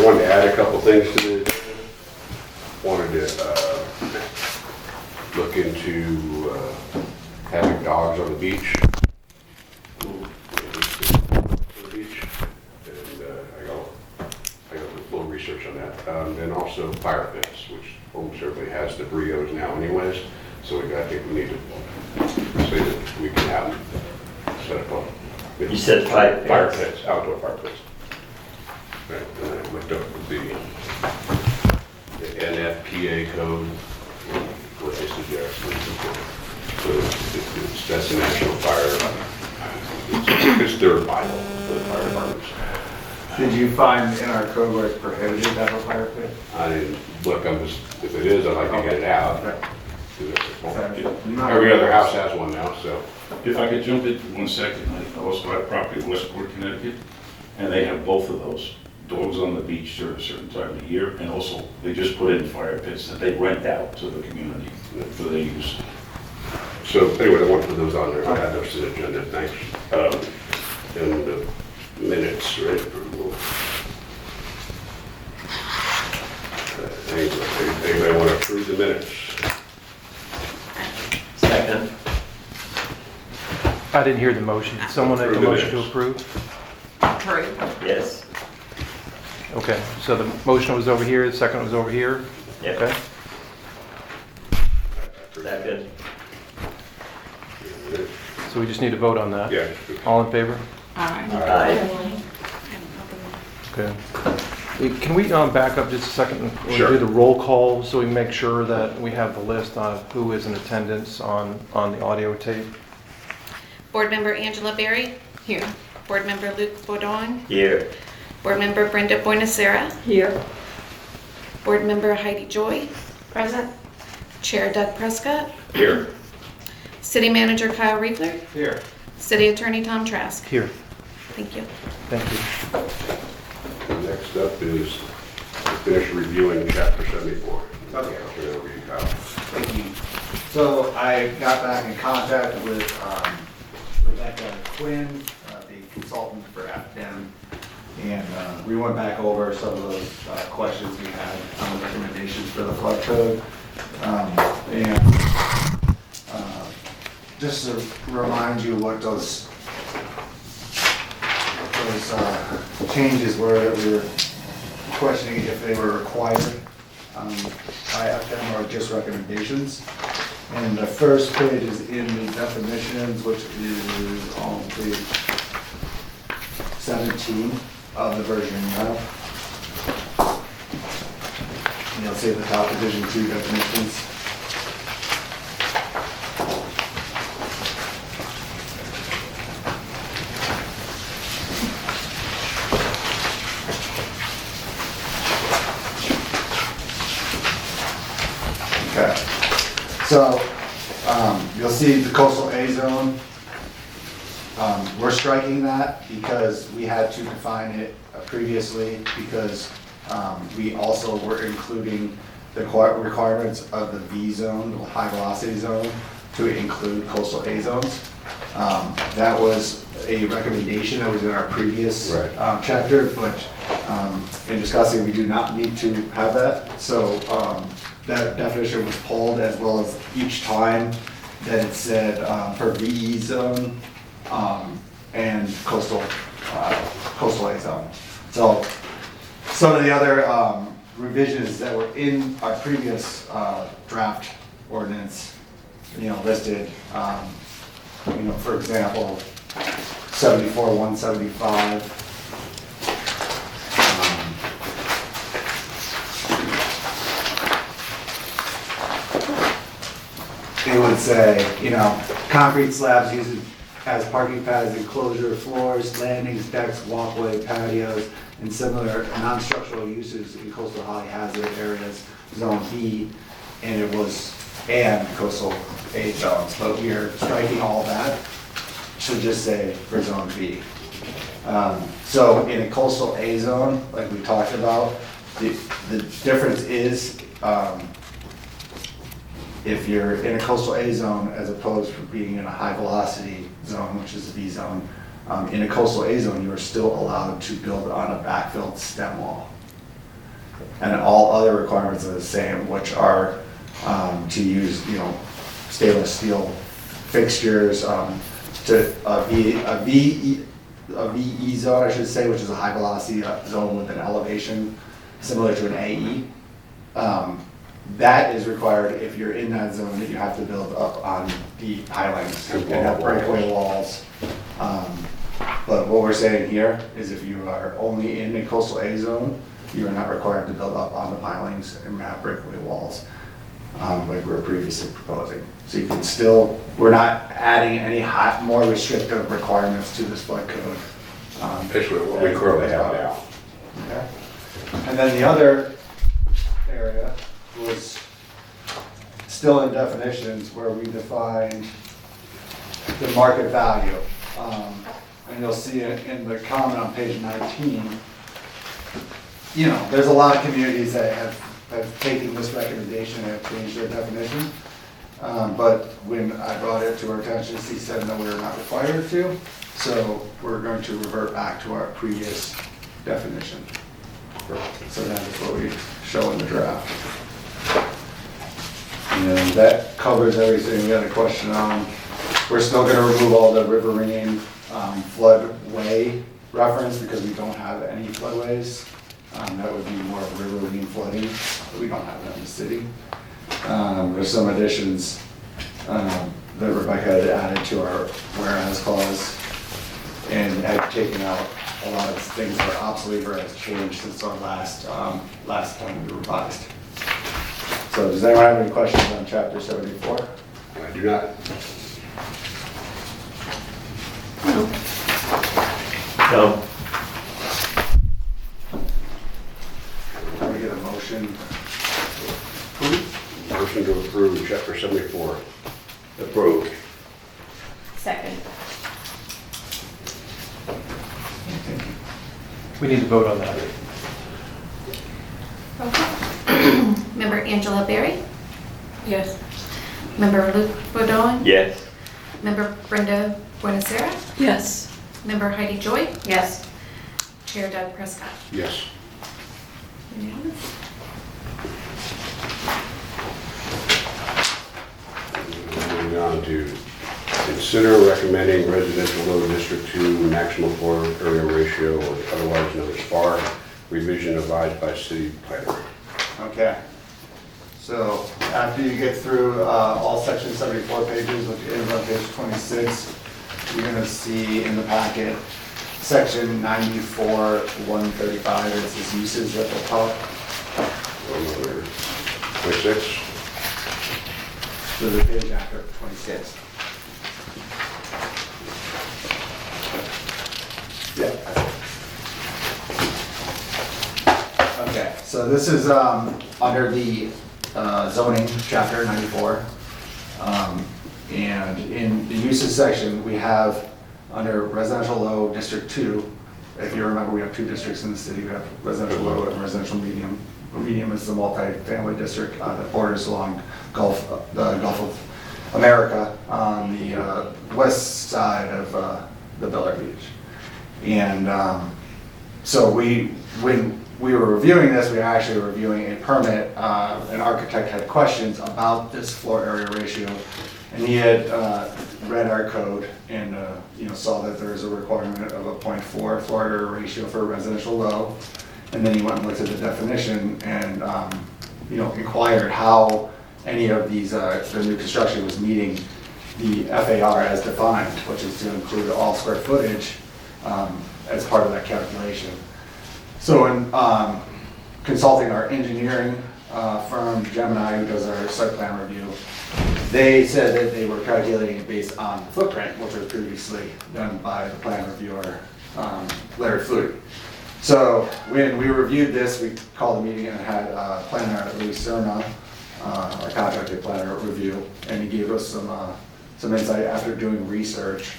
I wanted to add a couple things to the, wanted to look into having dogs on the beach. And I got a little research on that. And also fire pits, which almost everybody has the Brios now anyways. So I think we need to say that we can have them set up on. You said fire pits. Outdoor fire pits. Right, and I looked up the NFPA code, what they suggest. So that's the national fire, it's their Bible for the fire departments. Did you find in our code where it's prohibited to have a fire pit? I didn't look, if it is, I'd like to get it out. Okay. Every other house has one now, so. If I could jump in for 1 second, I also have property in Westport, Connecticut, and they have both of those. Dogs on the beach during a certain time of the year, and also they just put in fire pits that they rent out to the community for their use. So anyway, I want to put those on there, I had those to the agenda, thanks. And the minutes, right, approval. Anybody want to approve the minutes? Second. I didn't hear the motion. Did someone make a Approve the motion to minutes. approve? True. Yes. Okay, so the motion was over here, the second was over here? Yep. Okay, Second. so we just need to vote on that? Yeah. All in favor? Aye. Okay. Can we back up just a second and Sure. do the roll call so we make sure that we have the list of who is in attendance on the audio tape? Board Member Angela Berry? Here. Board Member Luke Bodon? Here. Board Member Brenda Boynacera? Here. Board Member Heidi Joy? Present. Chair Doug Prescott? Here. City Manager Kyle Riegler? Here. City Attorney Tom Trask? Here, Thank you. thank you. Next up is finish reviewing chapter 74. Okay. I'll turn it over to you, Kyle. Thank you. So I got back in contact with Rebecca Quinn, the consultant for FDEM, and we went back over some of those questions we had on the recommendations for the flood code. Just to remind you what those changes were that we were questioning if they were required by FDEM or just recommendations. And the first page is in the definitions, which is on page 17 of the version you have. And you'll see at the top, Division 2 definitions. Okay, so you'll see the coastal A zone. We're striking that because we had to define it previously because we also were including the requirements of the V zone, the high velocity zone, to include coastal A zones. That was a recommendation that was in our previous Right. chapter, but in discussing, we do not need to have that. So that definition was pulled, as well as each time that it said for VE zone and coastal A zone. So some of the other revisions that were in our previous draft ordinance, listed, for example, 74-175. It would say, concrete slabs used as parking pads, enclosure floors, landings, decks, walkway, patios, and similar non-structural uses in coastal high hazard areas, zone B, and it was, and coastal A zones, but we are striking all that, should just say for zone B. So in a coastal A zone, like we talked about, the difference is, if you're in a coastal A zone as opposed to being in a high velocity zone, which is a V zone, in a coastal A zone, you are still allowed to build on a backfilled stem wall. And all other requirements are the same, which are to use, stainless steel fixtures, to a VE zone, I should say, which is a high velocity zone with an elevation similar to an AE. That is required if you're in that zone, that you have to build up on the pilings and have breakaway walls. But what we're saying here is if you are only in a coastal A zone, you are not required to build up on the pilings and have breakaway walls, like we were previously proposing. So you can still, we're not adding any more restrictive requirements to this flood code. Basically, what we currently have now. Okay. And then the other area was still in definitions where we defined the market value. And you'll see it in the comment on page 19. There's a lot of communities that have taken this recommendation and have changed their definition. But when I brought it to our attention, he said no, we are not required to. So we're going to revert back to our previous definition. So that is what we show in the draft. And that covers everything we had a question on. We're still gonna remove all the riverine floodway reference because we don't have any floodways. That would be more of riverine flooding, but we don't have that in the city. There's some additions that Rebecca had added to our whereas clause and had taken out a lot of things that are obsolete or has changed since our last time we revised. So does anyone have any questions on chapter 74? I do not. No. Can we get a motion? Motion to approve chapter 74. Approved. Second. We need to vote on that. Member Angela Berry? Yes. Member Luke Bodon? Yes. Member Brenda Buenasera? Yes. Member Heidi Joy? Yes. Chair Doug Prescott? Yes. Unanimous. Moving on to consider recommending residential low district 2 maximum floor area ratio, or otherwise known as FAR, revision advised by city planner. Okay. So after you get through all section 74 pages, which ends on page 26, you're going to see in the packet section 94, 135. It's his uses at the top. Number 26. So the page after 26. Yeah. Okay, so this is under the zoning, chapter 94. And in the uses section, we have under residential low, district 2. If you remember, we have 2 districts in the city. We have residential low and residential medium. Medium is the multi-family district that borders along the Gulf of America on the west side of the Bel Air Beach. And so when we were reviewing this, we were actually reviewing a permit. An architect had questions about this floor area ratio, and he had read our code and saw that there is a requirement of a 0.4 floor area ratio for residential low. And then he went and looked at the definition and inquired how any of these the new construction was meeting the FAR as defined, which is to include all square footage as part of that calculation. So in consulting our engineering firm, Gemini, who does our site plan review, they said that they were calculating it based on the footprint, which was previously done by the plan reviewer, Larry Flutie. So when we reviewed this, we called a meeting and had planner Louis Cerna, our contracted planner, review, and he gave us some insight after doing research.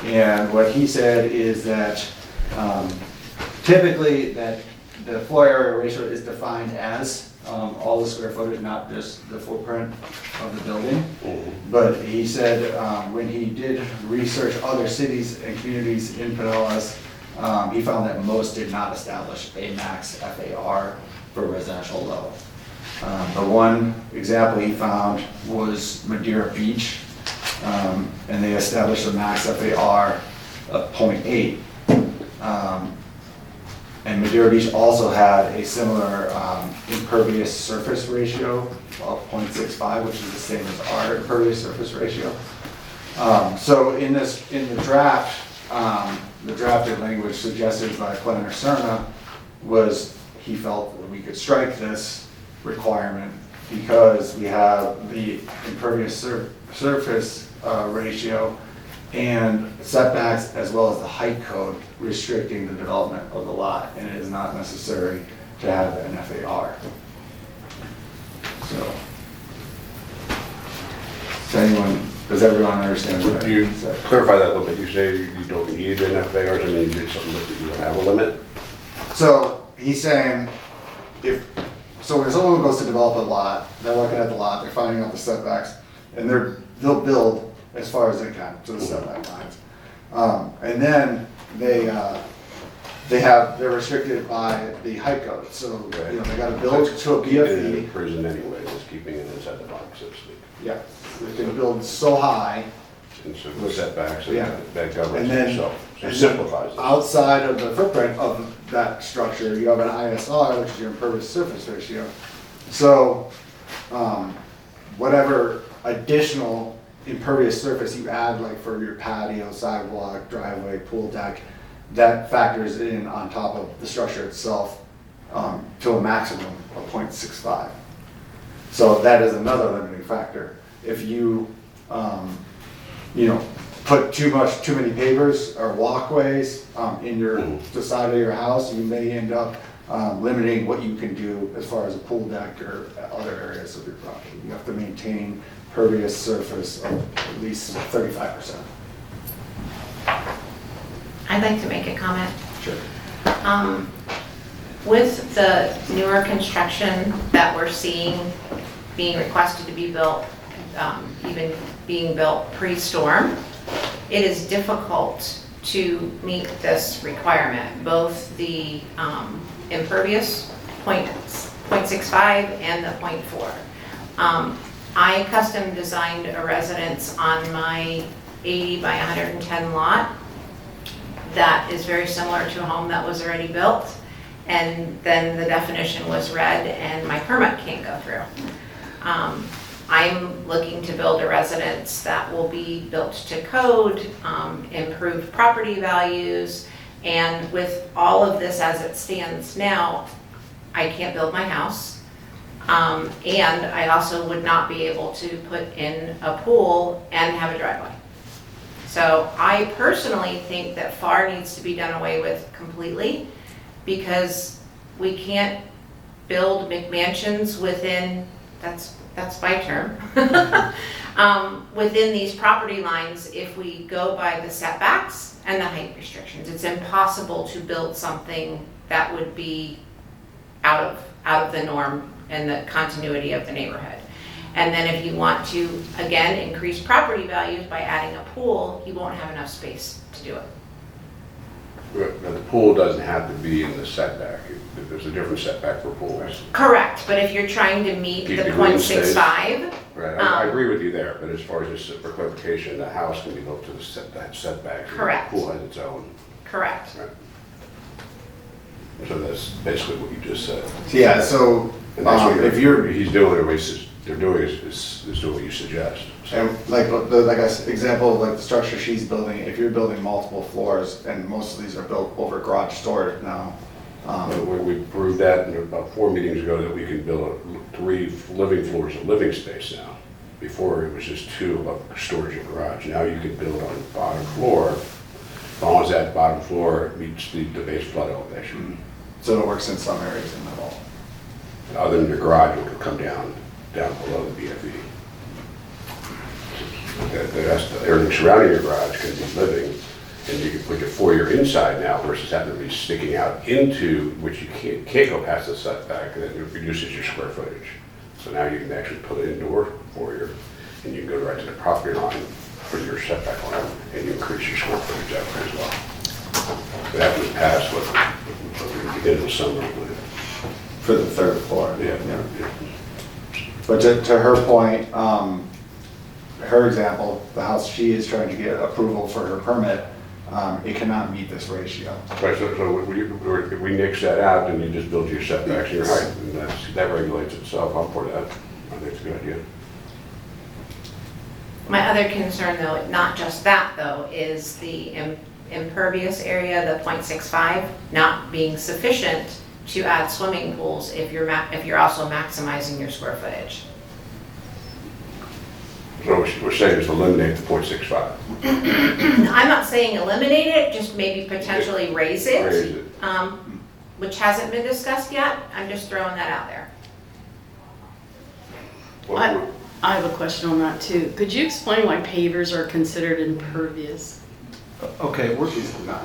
And what he said is that typically that the floor area ratio is defined as all the square footage, not just the footprint of the building. But he said when he did research other cities and communities in Pinellas, he found that most did not establish a max FAR for residential level. The one example he found was Madeira Beach, and they established a max FAR of 0.8. And Madeira Beach also had a similar impervious surface ratio of 0.65, which is the same as our impervious surface ratio. So in the draft, the drafted language suggested by planner Cerna was he felt that we could strike this requirement because we have the impervious surface ratio and setbacks as well as the height code restricting the development of the lot, and it is not necessary to have an FAR. So, does everyone understand what You I said? clarify that a little bit, you say you don't need an FAR, I mean, you did something that you don't have a limit? So he's saying so when someone goes to develop a lot, they're looking at the lot, they're finding out the setbacks, and they'll build as far as they can to the setback lines. And then they're restricted by the height code, so, they gotta build to a Keeping it in BFE. prison anyway, just keeping it inside the box, so to speak. Yeah, they can build so high, And so the setbacks, and Yeah. that governs and then itself, so it and simplifies it. outside of the footprint of that structure, you have an ISR, which is your impervious surface ratio. So, whatever additional impervious surface you add, like for your patio, sidewalk, driveway, pool deck, that factors in on top of the structure itself to a maximum of 0.65. So that is another limiting factor. If you, put too many pavers or walkways in the side of your house, you may end up limiting what you can do as far as a pool deck or other areas of your property. You have to maintain pervious surface of at least 35%. I'd like to make a comment. Sure. With the newer construction that we're seeing being requested to be built, even being built pre-storm, it is difficult to meet this requirement, both the impervious 0.65 and the 0.4. I custom designed a residence on my 80 by 110 lot that is very similar to a home that was already built. And then the definition was read and my permit can't go through. I'm looking to build a residence that will be built to code, improve property values, and with all of this as it stands now, I can't build my house. And I also would not be able to put in a pool and have a driveway. So I personally think that FAR needs to be done away with completely, because we can't build McMansions within, that's my term, within these property lines if we go by the setbacks and the height restrictions. It's impossible to build something that would be out of the norm and the continuity of the neighborhood. And then if you want to, again, increase property values by adding a pool, you won't have enough space to do it. But the pool doesn't have to be in the setback. There's a different setback for pools. Correct, but if you're trying to meet Keep the the green space. 0.65, Right, I agree with you there, but as far as just for clarification, the house can be built to the setback. Correct. The pool has its own. correct. Right. So that's basically what you just said. Yeah, so And that's what if you're, he's doing, or they're doing is doing what you suggest. and like an example of like the structure she's building, if you're building multiple floors, and most of these are built over garage storage now. We proved that in about 4 meetings ago that we can build 3 living floors of living space now. Before it was just 2 above storage and garage. Now you can build on the bottom floor, as long as that bottom floor meets the base flood elevation. So it works in some areas and not all. Other than the garage, it would come down below the BFE. Everything surrounding your garage can be living, and you can put your foyer inside now versus having to be sticking out into, which you can't go past the setback, and it reduces your square footage. So now you can actually put an indoor foyer, and you can go right to the property line for your setback line, and you increase your square footage out there as well. But that was passed what we did in the summer. For the third floor. Yeah. But to her point, her example, the house she is trying to get approval for her permit, it cannot meet this ratio. Right, so if we nix that out, then you just build your setbacks and your height, and that regulates itself. I'm for that. I think it's a good idea. My other concern though, not just that though, is the impervious area, the .65, not being sufficient to add swimming pools if you're also maximizing your square footage. So we're saying just eliminate the .65. I'm not saying eliminate it, just maybe potentially raise it. Raise it. Which hasn't been discussed yet. I'm just throwing that out there. I have a question on that too. Could you explain why pavers are considered impervious? Okay, She's not.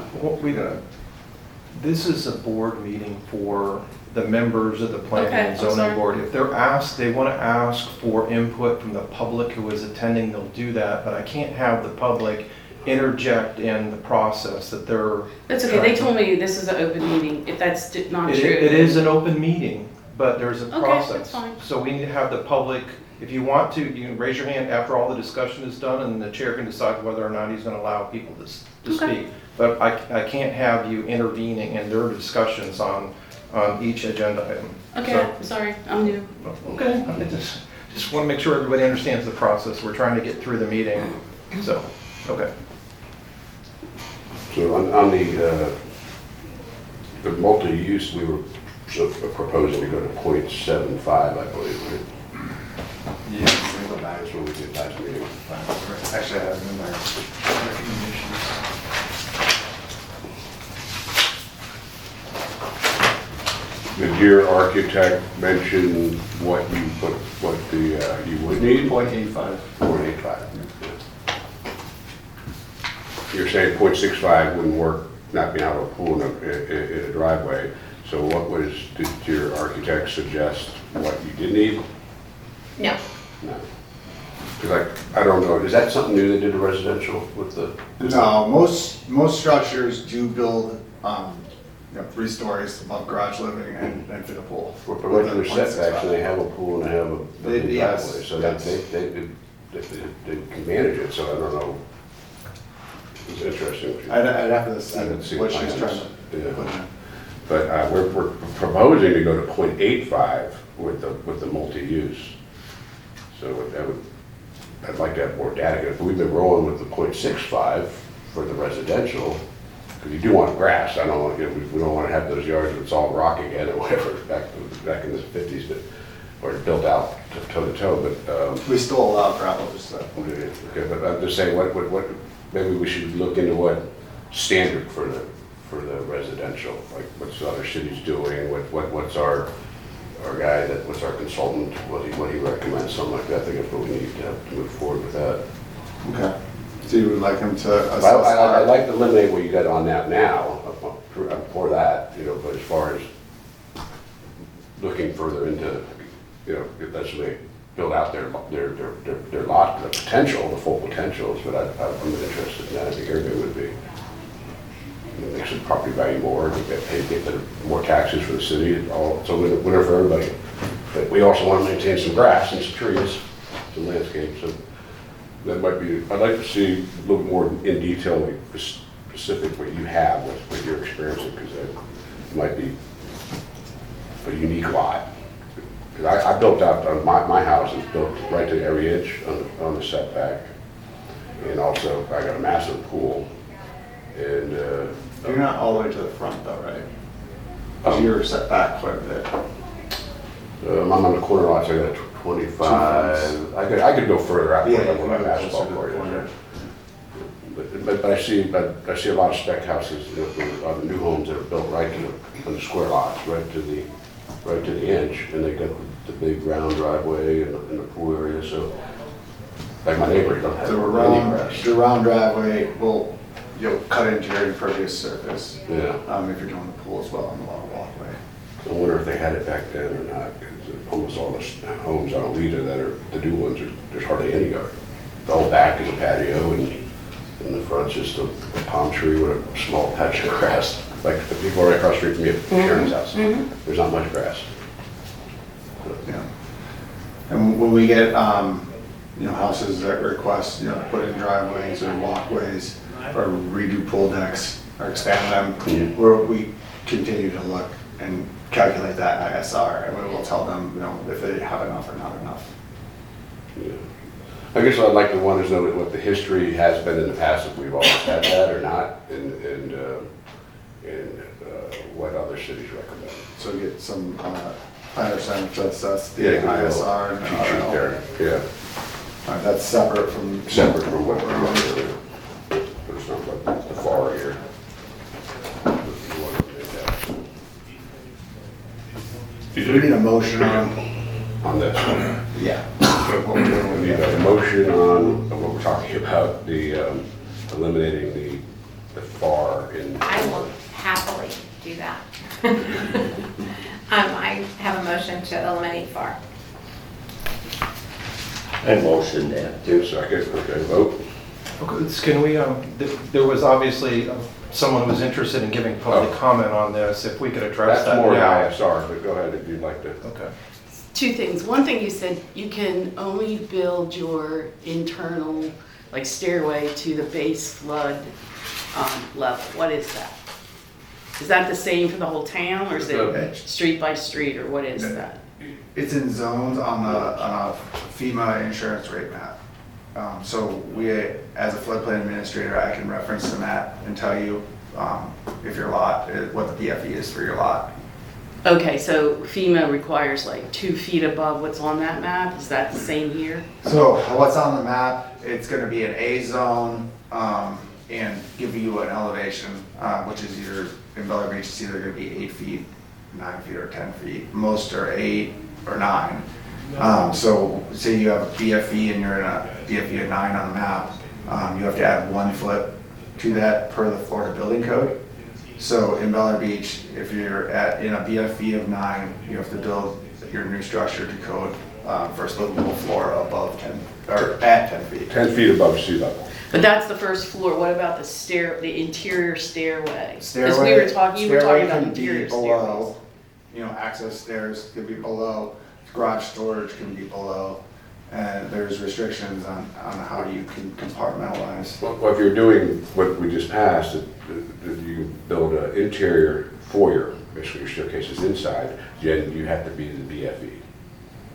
this is a board meeting for the members of the planning Okay, and I'm zoning sorry. board. If they're asked, they want to ask for input from the public who is attending, they'll do that, but I can't have the public interject in the process that they're. That's okay, they told me this is an open meeting, if that's not It true. it is an open meeting, but there's a Okay, process. that's fine. So we need to have the public, if you want to, you can raise your hand after all the discussion is done, and the chair can decide whether or not he's going to allow people to Okay. speak. But I can't have you intervening in their discussions on each agenda item. Okay, So- I'm sorry, I'm new. Okay, I just want to make sure everybody understands the process. We're trying to get through the meeting, so, okay. So on the multi-use, we were proposing to go to .75, I believe, right? Yeah, let me go back. That's what we did last meeting. Actually, I have it in there. Recommendations. Did your architect mention what you would need? 0.85. .85. You're saying .65 wouldn't work, not being able to pool in a driveway. So did your architect suggest what you did need? No. No. Because I don't know, is that something new they did to residential with the? No, most structures do build, 3 stories above garage living and fit a pool. For regular setbacks, and they have a pool and they have a driveway, Yes, so yes. they can manage it, so I don't know. It's interesting. I'd have to I see didn't see what the she's plans. trying to Yeah. put in. But we're proposing to go to .85 with the multi-use. So I'd like to have more data. If we've been rolling with the .65 for the residential, because you do want grass. I don't want, we don't want to have those yards where it's all rock again or whatever, back in the 50s, or built out toe to toe, but, We still allow gravel, just so. okay, but I'm just saying, what, maybe we should look into what standard for the residential, like what's other cities doing, what's our guy, what's our consultant, what he recommends, something like that. I think that's what we need to move forward with that. Okay. So you would like him to assess? I'd like to eliminate what you got on that now, I'm for that, but as far as looking further into, if that's what they build out their lot, the potential, the full potentials, but I'm interested in that, I think everybody would be. It makes the property value more, you get more taxes for the city, it's a winner for everybody. But we also want to maintain some grass and some trees, some landscape, so that might be, I'd like to see a little more in detail, like specific what you have with your experience, because it might be a unique lot. Because I built out, my house is built right to every inch on the setback. And also, I got a massive pool. And, You're not all the way to the front though, right? 'Cause you're set back quite a bit. I'm on the corner lots, I got a 25, I could go further out. Yeah, when you I can go asphalt closer to the for corner. it. But I see a lot of spec houses, the new homes that are built right on the square lots, right to the inch, and they got the big round driveway and the pool area, so, like my neighbor, don't have The any grass. round driveway you'll cut into your impervious surface, Yeah, if you're doing the pool as well on the long walkway. I wonder if they had it back then or not, because almost all the homes on Alita that are the new ones, there's hardly any yard. The whole back is a patio, and in the front's just a palm tree with a small patch of grass. Like the people right across the street from me at Sharon's house, there's not much grass. And when we get, houses that request, put in driveways or walkways or redo pool decks or expand them, we continue to look and calculate that ISR, and we will tell them, if they have enough or not enough. Yeah. I guess I'd like to want to know what the history has been in the past, if we've always had that or not, and what other cities recommend. So get some, understand just us, the Yeah, ISR and cheat sheet RL. there, yeah, That's separate from. separate from what we're doing. But it's not like the FAR here. We need a motion on, On this one. yeah. We need a motion on what we're talking about, the eliminating the FAR in. I will happily do that. I have a motion to eliminate FAR. I motion that. Second, okay, vote. Can we, there was obviously someone who was interested in giving public Oh. comment on this, if we could address That's that more now. ISR, but go ahead if you'd like to. Okay. Two things. One thing you said, you can only build your internal, like stairway to the base flood level. What is that? Is that the same for the whole town, or is it street by street, or what is that? It's in zones on a FEMA insurance rate map. So we, as a floodplain administrator, I can reference the map and tell you if your lot, what the BFE is for your lot. Okay, so FEMA requires like 2 feet above what's on that map. Is that the same here? So what's on the map, it's gonna be an A zone, and give you an elevation, which is in Bel Air Beach, it's either gonna be 8 feet, 9 feet, or 10 feet. Most are 8 or 9. So say you have a BFE and you're in a BFE of 9 on the map, you have to add 1 foot to that per the Florida Building Code. So in Bel Air Beach, if you're in a BFE of 9, you have to build your new structure to code first livable floor above 10, or at 10 feet. 10 feet above sea level. But that's the first floor. What about the interior stairway? Because you Stairway were talking about can be interior below, stairways. access stairs could be below, garage storage can be below, and there's restrictions on how you can compartmentalize. Well, if you're doing what we just passed, that you build an interior foyer, basically your staircase is inside, then you have to be the BFE,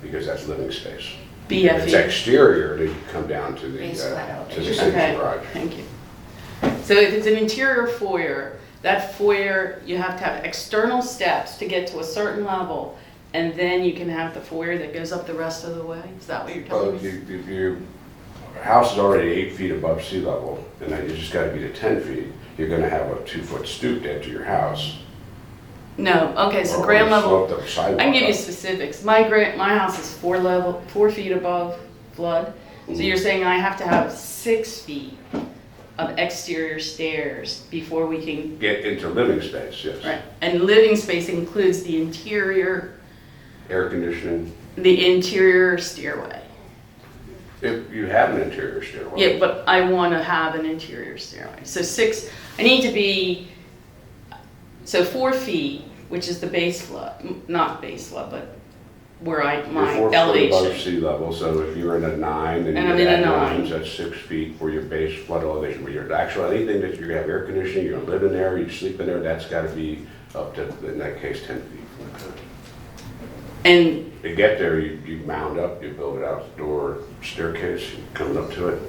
because that's living space. If it's BFE. exterior, then you come down to the Base flood to the elevation. city Okay, garage. thank you. So if it's an interior foyer, that foyer, you have to have external steps to get to a certain level, and then you can have the foyer that goes up the rest of the way? Is that what you're Well, telling me? if your house is already 8 feet above sea level, and then you just gotta be to 10 feet, you're gonna have a 2-foot stoop to enter your house. No, okay, so or ground a level, sloped up sidewalk I can give you up. specifics. My house is 4 feet above flood. So you're saying I have to have 6 feet of exterior stairs before we can, Get into living space, yes. right? And living space includes the interior stairway. If you have an interior stairway. Yeah, but I want to have an interior stairway. So I need to be, so 4 feet, which is the base flood, not base flood, but where my You're 4 foot above elevation. sea level, so if you're in a 9, then And you I'm would in a add 9. 9, so that's 6 feet for your base flood elevation. But your actual, anything that you're gonna have air conditioning, you're gonna live in there, you sleep in there, that's gotta be up to, in that case, 10 feet. And, To get there, you mound up, you build an outdoor staircase, coming up to it.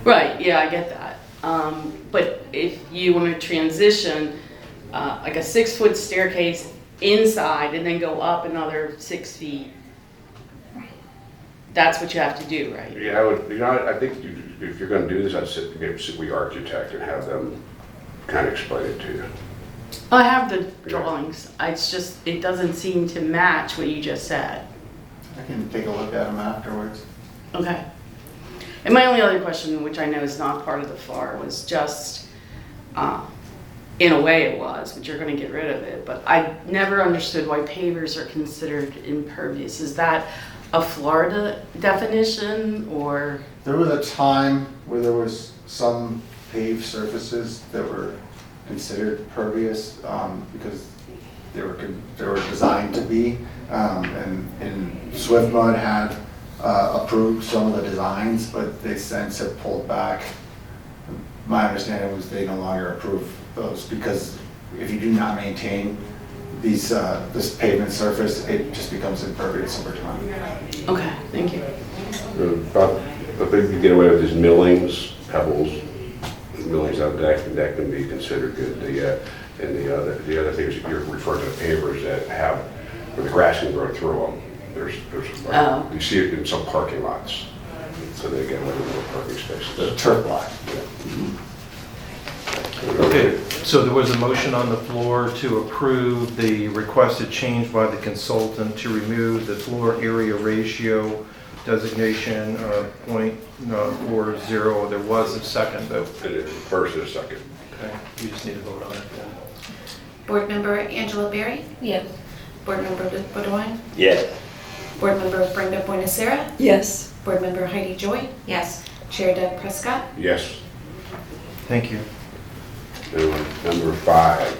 right, yeah, I get that. But if you want to transition, like a 6-foot staircase inside and then go up another 6 feet, that's what you have to do, right? Yeah, I think if you're gonna do this, I'd sit with your architect and have them kind of explain it to you. I have the drawings. It's just, it doesn't seem to match what you just said. I can take a look at them afterwards. Okay. And my only other question, which I know is not part of the FAR, was just, in a way it was, but you're gonna get rid of it, but I never understood why pavers are considered impervious. Is that a Florida definition, or? There was a time where there was some paved surfaces that were considered pervious, because they were designed to be. And Swift Mud had approved some of the designs, but they since have pulled back. My understanding was they no longer approve those, because if you do not maintain this pavement surface, it just becomes impervious over time. Okay, thank you. I think you get away with these millings, pebbles, millings out that can be considered good. And the other thing is you're referring to pavers that have, where the grass can grow through them. Oh. You see it in some parking lots, so they get away with more parking spaces. The turf block. Okay, so there was a motion on the floor to approve the requested change by the consultant to remove the floor area ratio designation of .40. There was a second vote. And it's first and second. Okay, you just need to vote on it. Board Member Angela Berry? Yes. Board Member Luke Badewine? Yes. Board Member Brenda Bonacera? Yes. Board Member Heidi Joy? Yes. Chair Doug Prescott? Yes. Thank you. And number 5,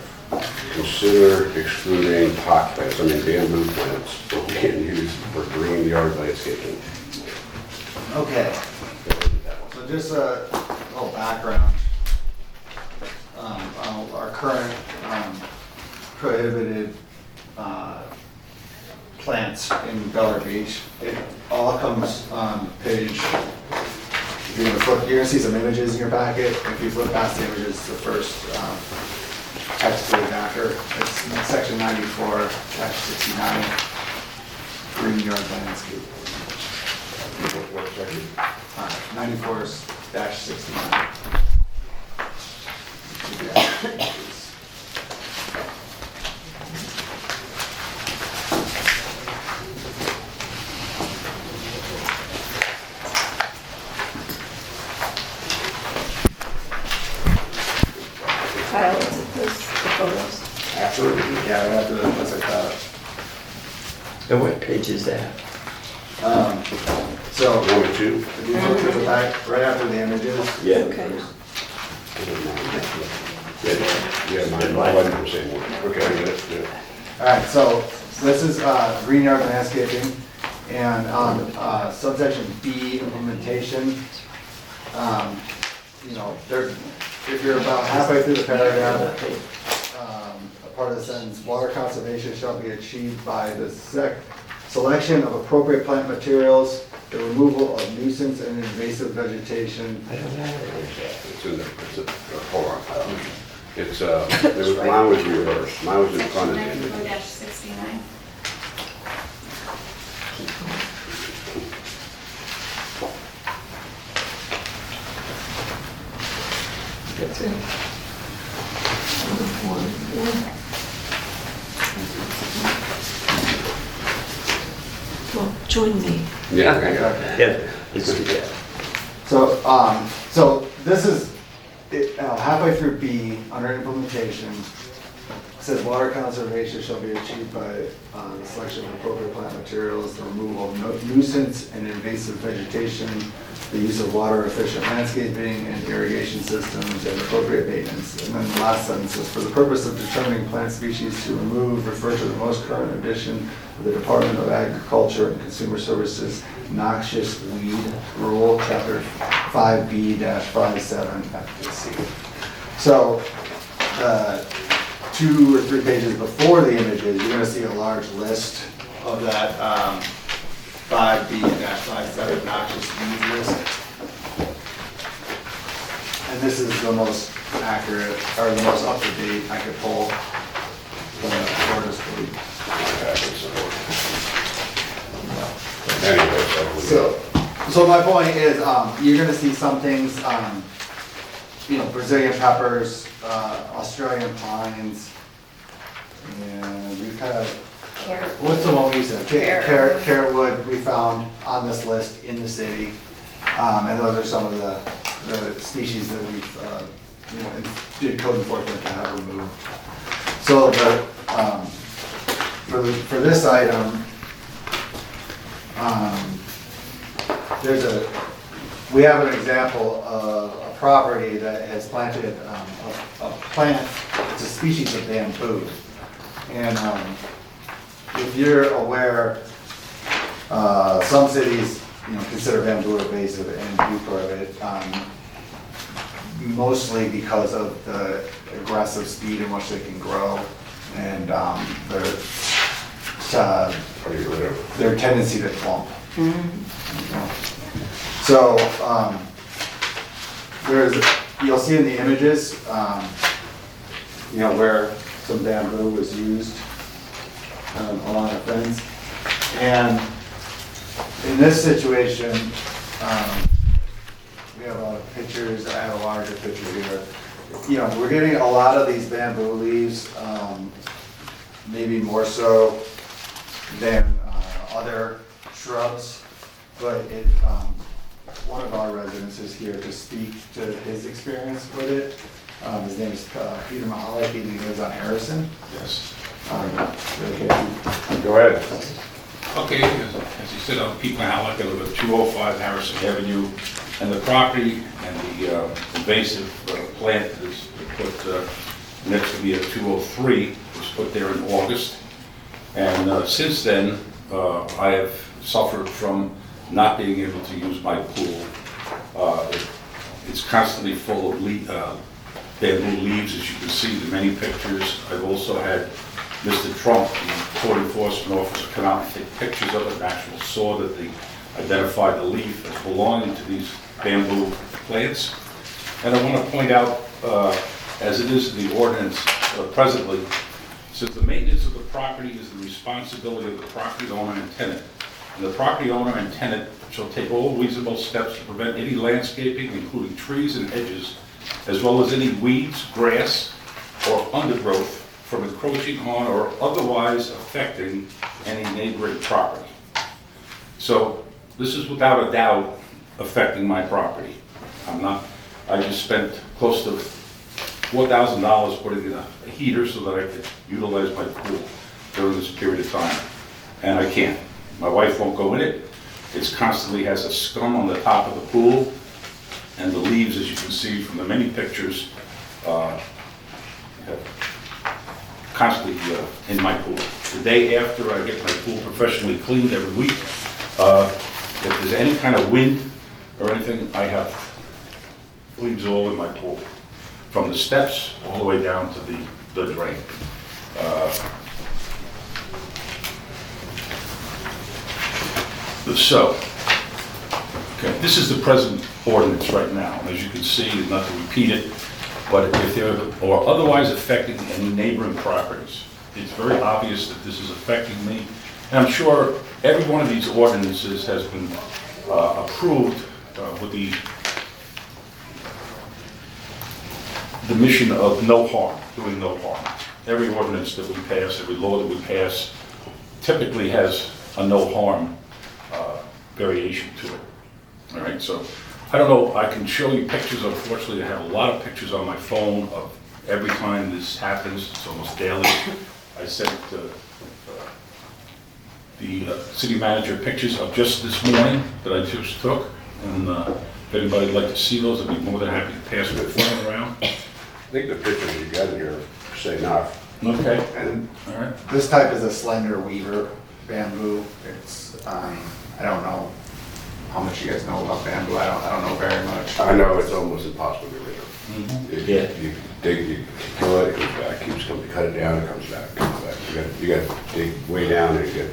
consider excluding pot plants, bamboo plants from being used for green yard landscaping. Okay, so just a little background. On our current prohibited plants in Bel Air Beach. It all comes on page, you're gonna see some images in your packet. If you flip past the images, the first text page after, it's in section 94-69, green yard landscape. What section? 94-69. Kyle, is it this, the photos? Absolutely, yeah, I have to, let's like that. And what page is that? So, Number 2? if you look to the back, right after the images. Yeah. Okay. Yeah, mine wasn't the same one. Okay, I get it, yeah. All right, so this is green yard landscaping, and on subsection B, implementation, if you're about halfway through the paragraph, a part of the sentence, water conservation shall be achieved by the selection of appropriate plant materials, the removal of nuisance and invasive vegetation. I don't know. It's in there, hold on. Mine was reversed, mine was in front of the image. 94-69. That's it. Well, join me. Yeah, I got it. Yeah, let's do that. So this is halfway through B, under implementation. It says water conservation shall be achieved by the selection of appropriate plant materials, the removal of nuisance and invasive vegetation, the use of water efficient landscaping and irrigation systems, and appropriate maintenance. And then the last sentence says, for the purpose of determining plant species to remove, refer to the most current edition of the Department of Agriculture and Consumer Services Noxious Weed Rule, Chapter 5B-57 FPC. So, 2 or 3 pages before the images, you're gonna see a large list of that 5B-57 noxious weed list. And this is the most accurate, or the most up-to-date I could pull from the Florida's code. Anyway, So my point is, you're gonna see some things, Brazilian peppers, Australian pines, and we kind of, what's the one we said? Carrot wood we found on this list in the city. And those are some of the species that we've, did code enforcement to have removed. So for this item, we have an example of a property that has planted a plant, it's a species of bamboo. And if you're aware, some cities, consider bamboo invasive and do prohibit, mostly because of the aggressive speed in which they can grow and their tendency to clump. So, you'll see in the images, where some bamboo was used along a fence. And in this situation, we have a lot of pictures. I have a larger picture here. We're getting a lot of these bamboo leaves, maybe more so than other shrubs. But one of our residents is here to speak to his experience with it. His name is Peter Mahalik, he lives on Harrison. Yes. Go ahead. Okay, as you said, I'm Pete Mahalik, I live at 205 Harrison Avenue, and the property and the invasive plant that is put next to me at 203 was put there in August. And since then, I have suffered from not being able to use my pool. It's constantly full of bamboo leaves, as you can see in many pictures. I've also had Mr. Trump, the court enforcement officer, come out and take pictures of it and actually saw that they identified the leaf as belonging to these bamboo plants. And I want to point out, as it is in the ordinance presently, since the maintenance of the property is the responsibility of the property owner and tenant, and the property owner and tenant shall take all reasonable steps to prevent any landscaping, including trees and hedges, as well as any weeds, grass, or undergrowth from encroaching on or otherwise affecting any neighboring property. So this is without a doubt affecting my property. I just spent close to $4,000 putting in a heater so that I could utilize my pool during this period of time, and I can't. My wife won't go in it. It constantly has a scum on the top of the pool, and the leaves, as you can see from the many pictures, have constantly in my pool. The day after I get my pool professionally cleaned every week, if there's any kind of wind or anything, I have leaves all in my pool, from the steps all the way down to the drain. Okay, this is the present ordinance right now. As you can see, not to repeat it, but if there are otherwise affecting any neighboring properties, it's very obvious that this is affecting me. And I'm sure every one of these ordinances has been approved with the mission of no harm, doing no harm. Every ordinance that we pass, every law that we pass, typically has a no harm variation to it. All right, so I don't know, I can show you pictures. Unfortunately, I have a lot of pictures on my phone of every time this happens. It's almost daily. I sent the city manager pictures of just this morning that I just took, and if anybody would like to see those, I'd be more than happy to pass my phone around. I think the pictures you got in here say enough. Okay. And All right. this type is a slender weaver bamboo. It's, I don't know how much you guys know about bamboo. I don't know very much. I know it's almost impossible to get rid of. Yeah. You dig, you kill it, it comes back, keeps coming, cut it down, it comes back, comes back. You got to dig way down and get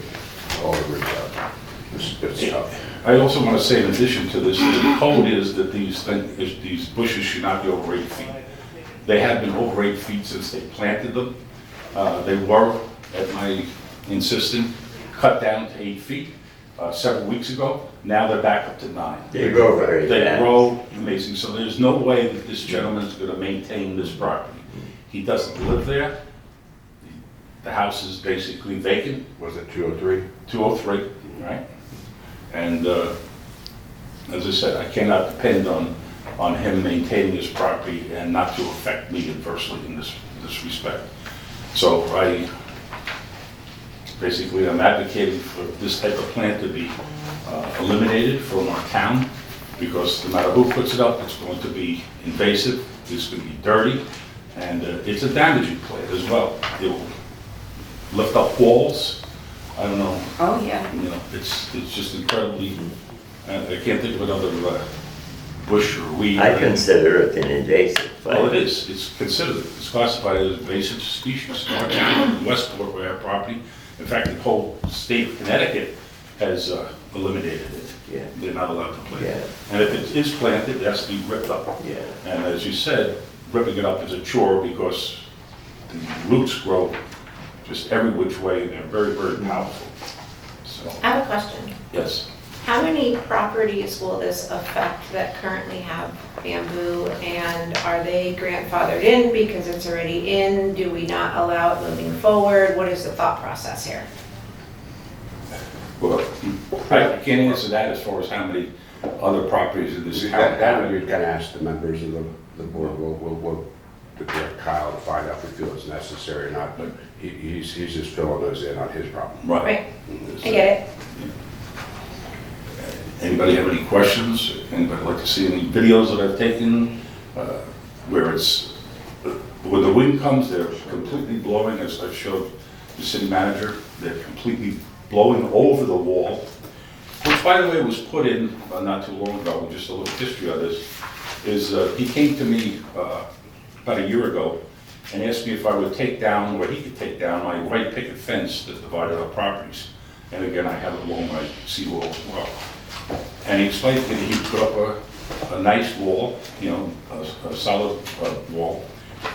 all the roots out. It's tough. I also want to say, in addition to this, the code is that these bushes should not be over 8 feet. They have been over 8 feet since they planted them. They were, at my insistence, cut down to 8 feet several weeks ago. Now they're back up to 9. They grow very They fast. grow amazing, so there's no way that this gentleman is going to maintain this property. He doesn't live there. The house is basically vacant. Was it 203? 203, right? And as I said, I cannot depend on him maintaining his property and not to affect me adversely in this respect. So I'm advocating for this type of plant to be eliminated from our town, because no matter who puts it up, it's going to be invasive, it's going to be dirty, and it's a damaging plant as well. It will lift up walls, I don't know, Oh, yeah. you know, it's just incredibly, I can't think of another bush or weed. I consider it an invasive Well, it plant. is, it's considered, it's classified as invasive species. Our town in Westport, where our property, in fact, the whole state of Connecticut has eliminated it. Yeah. They're not allowed to plant it. Yeah. And if it is planted, it has to be ripped up. Yeah. And as you said, ripping it up is a chore because the roots grow just every which way, and they're very, very powerful. So, I have a question. yes. How many properties will this affect that currently have bamboo? And are they grandfathered in because it's already in? Do we not allow it moving forward? What is the thought process here? Well, I can't answer that as far as how many other properties in this town. That would be kind of ask the members of the board, we'll direct Kyle to find out if we feel it's necessary or not, but he's just filling those in on his problem. Right, I get it. Anybody have any questions? Anybody like to see any videos that I've taken where it's, when the wind comes, they're completely blowing, as I showed the city manager, they're completely blowing over the wall, which by the way was put in not too long ago, just a little history of this, is he came to me about a year ago and asked me if I would take down, or he could take down my white picket fence that divided our properties. And again, I have it along my seawall as well. And he explained to me that he put up a nice wall, you know, a solid wall,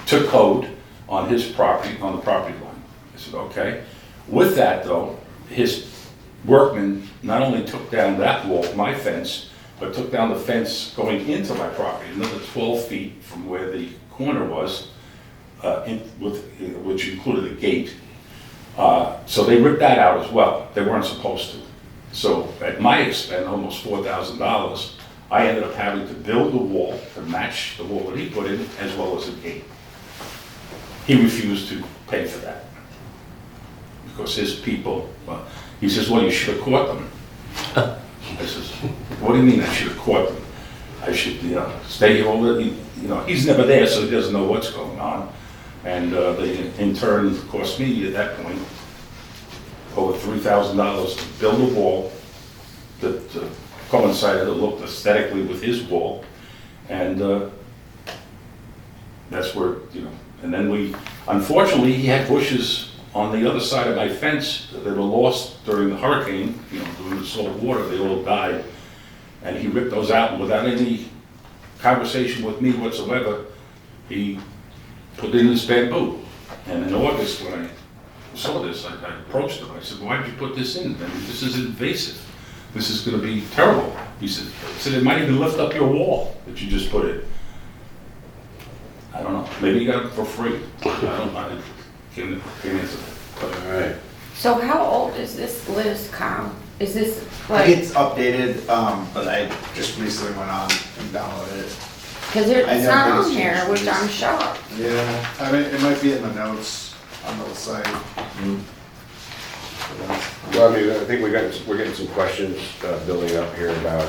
to code on his property, on the property line. I said, okay. With that though, his workmen not only took down that wall, my fence, but took down the fence going into my property, another 12 feet from where the corner was, which included a gate. So they ripped that out as well. They weren't supposed to. So at my expense, almost $4,000, I ended up having to build a wall to match the wall that he put in, as well as a gate. He refused to pay for that because his people, he says, well, you should have caught them. I says, what do you mean I should have caught them? I should, stay here all the, he's never there, so he doesn't know what's going on. And they in turn cost me at that point over $3,000 to build a wall that coincided, that looked aesthetically with his wall. And that's where, and then unfortunately, he had bushes on the other side of my fence that were lost during the hurricane, during the salt water, they all died. And he ripped those out, and without any conversation with me whatsoever, he put in this bamboo. And in August, when I saw this, I approached him. I said, why did you put this in? I mean, this is invasive. This is going to be terrible. He said, it might even lift up your wall that you just put in. I don't know. Maybe you got it for free. I can't answer that. All right. So how old is this list, Kyle? Is this like, It's updated, but I just recently went on and downloaded it. because I it's know not that on it's here, changed. which I'm shocked. Yeah, I mean, it might be in the notes on the site. Well, I mean, I think we're getting some questions building up here about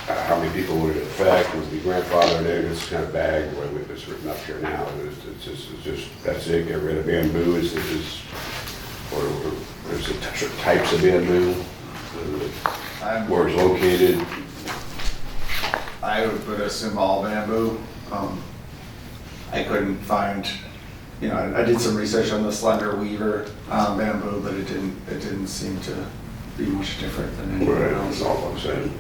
how many people would it affect, would it be grandfathered in, it's kind of bag, the way it's written up here now. It's just, that's it, get rid of bamboo, or there's the types of bamboo, where it's located. I would assume all bamboo. I couldn't find, I did some research on the slender weaver bamboo, but it didn't seem to be much different than anything Right, else. that's all I'm saying.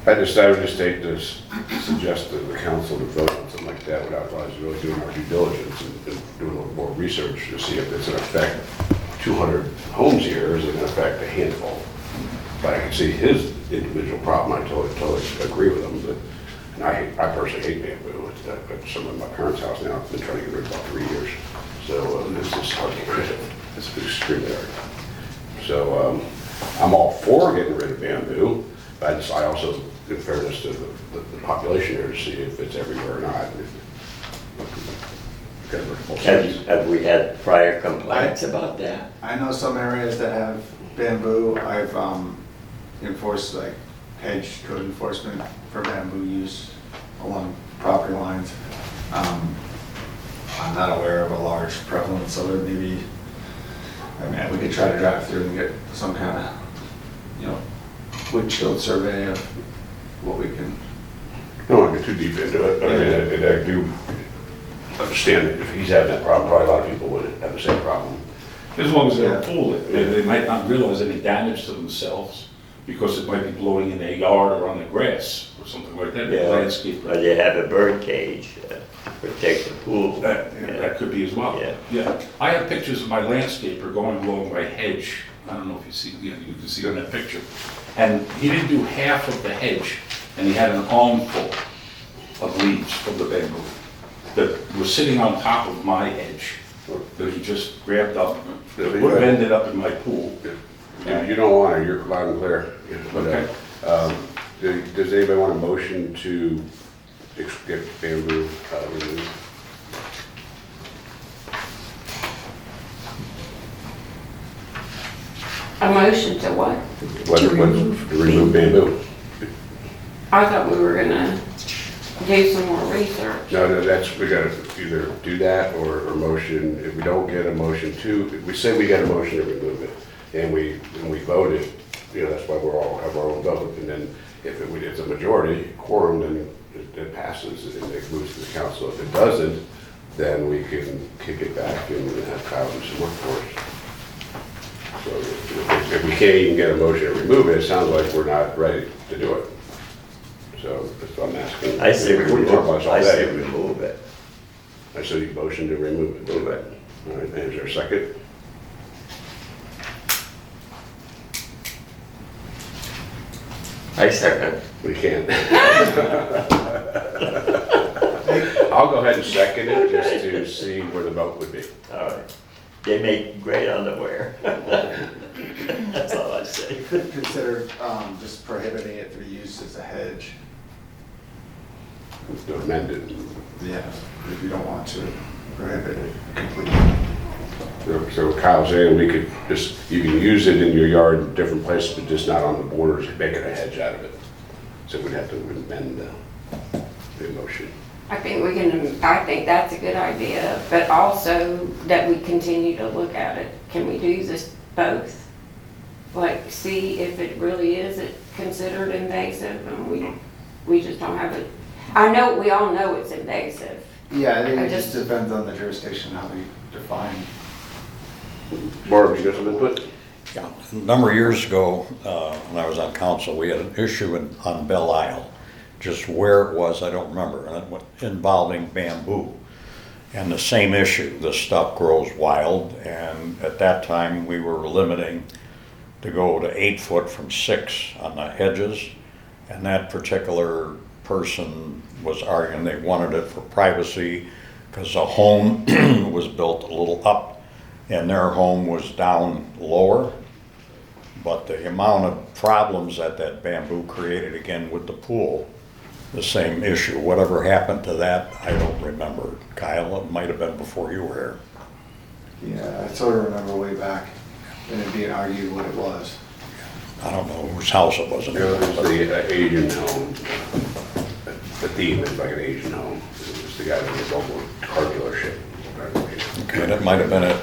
I would just take this, suggest to the council to vote on something like that without us really doing our due diligence and doing a little more research to see if it's going to affect 200 homes here, or is it going to affect a handful? But I can see his individual problem, I totally agree with him, but, and I personally hate bamboo. It's some of my parents' house now, I've been trying to get rid of about 3 years. So it's just hard to get rid of. It's extremely hard. So I'm all for getting rid of bamboo, but I also, in fairness to the population here, to see if it's everywhere or not. Have we had prior complaints about that? I know some areas that have bamboo. I've enforced like hedge code enforcement for bamboo use along property lines. I'm not aware of a large prevalence, so there may be, I mean, we could try to drive through and get some kind of, windshield survey of what we can. I don't want to get too deep into it, but I do understand that if he's having that problem, probably a lot of people would have the same problem. As long as they don't Yeah. pull it, they might not realize any damage to themselves because it might be blowing in their yard or on the grass or something like that. Yeah. Landscape. Or they have a bird cage, protect the pool. That could be as well. Yeah. I have pictures of my landscaper going along my hedge. I don't know if you see, you can see on that picture. And he didn't do half of the hedge, and he had an armful of leaves from the bamboo that were sitting on top of my hedge that he just grabbed up. It would have ended up in my pool. You don't want to, you're loud and clear. But, Okay. does anybody want a motion to get bamboo removed? A motion to what? To remove bamboo. I thought we were gonna do some more research. No, we gotta either do that or motion, if we don't get a motion if we say we get a motion to remove it, and we vote it, that's why we all have our own vote, and then if it's a majority quorum, then it passes, and it moves to the council. If it doesn't, then we can kick it back and have Kyle do some work for us. So if we can't even get a motion to remove it, it sounds like we're not ready to do it. So that's what I'm asking. I say We can remove talk about this all day. it. I said you motion to remove it. Move it. All right, is there a second? I second. We can't. I'll go ahead and second it just to see where the vote would be. All right. They make great underwear. That's all I say. You could consider just prohibiting it for use as a hedge. To amend it. Yeah, if you don't want to prohibit it completely. So Kyle's saying you can use it in your yard in different places, but just not on the borders, making a hedge out of it. So we'd have to amend the motion. I think that's a good idea, but also that we continue to look at it. Can we do this both? Like, see if it really is considered invasive, and we just don't have it. We all know it's invasive. Yeah, I think I it just just- depends on the jurisdiction, how we define. Barb, you got some input? Yeah, a number of years ago, when I was on council, we had an issue on Belle Isle. Just where it was, I don't remember, and it was involving bamboo. And the same issue, the stuff grows wild, and at that time, we were limiting to go to 8 foot from 6 on the hedges. And that particular person was arguing they wanted it for privacy because the home was built a little up and their home was down lower. But the amount of problems that bamboo created again with the pool, the same issue. Whatever happened to that, I don't remember. Kyle, it might have been before you were here. Yeah, I sort of remember way back, and it being argued what it was. I don't know whose house it was. It was the Asian home. The theme is like an Asian home. It was the guy that was local car dealership. Okay, that might have been it,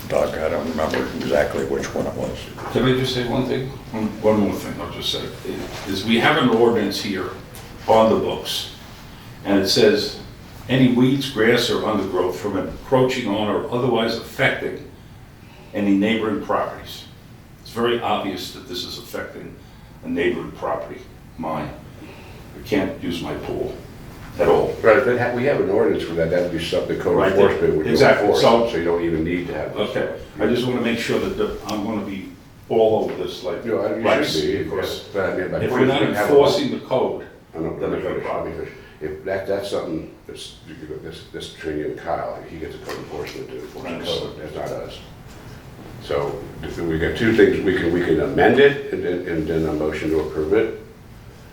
Doug. I don't remember exactly which one it was. Can I just say one thing? One more thing I'll just say, is we have an ordinance here on the books, and it says, any weeds, grass, or undergrowth from encroaching on or otherwise affecting any neighboring properties. It's very obvious that this is affecting a neighboring property, mine. I can't use my pool at all. Right, but we have an ordinance for that, that would be something code Right there. enforcement would do. Exactly. For us, so you don't even need to have this. Okay, I just want to make sure that I'm going to be all over this like You know, rice, you should be, because but I mean, by if point, we're not you have a- enforcing the code, I don't then know, we've got a problem. if that's something, this between you and Kyle, he gets a code enforcement to enforce the code, that's not us. So, we got two things, we can amend it and then a motion to approve it,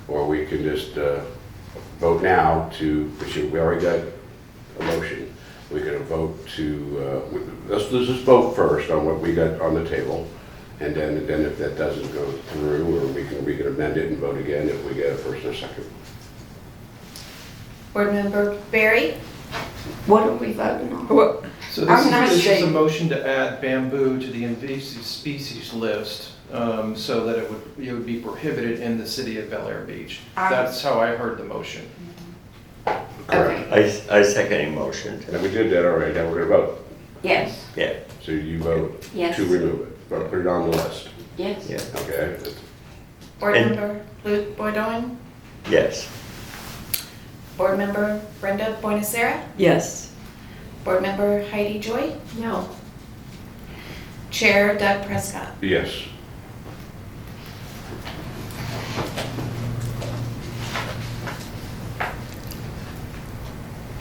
or we can just, vote now which we already got a motion. We can vote to, let's just vote first on what we got on the table, And then if that doesn't go through, or we can amend it and vote again if we get a first or second. Board Member Barry? What are we voting on? So I'm not this is a saying- motion to add bamboo to the invasive species list, so that it would be prohibited in the city of Bel Air Beach. That's how I heard the motion. Correct. I second a motion. And we did that already, now we're gonna vote. Yes, Yeah, So you vote Yes. to remove it, or put it on the list, yes. yeah, okay? Board And- Member Luke Boydon? yes. Board Member Brenda Bonacera? Yes. Board Member Heidi Joy? No. Chair Doug Prescott? Yes.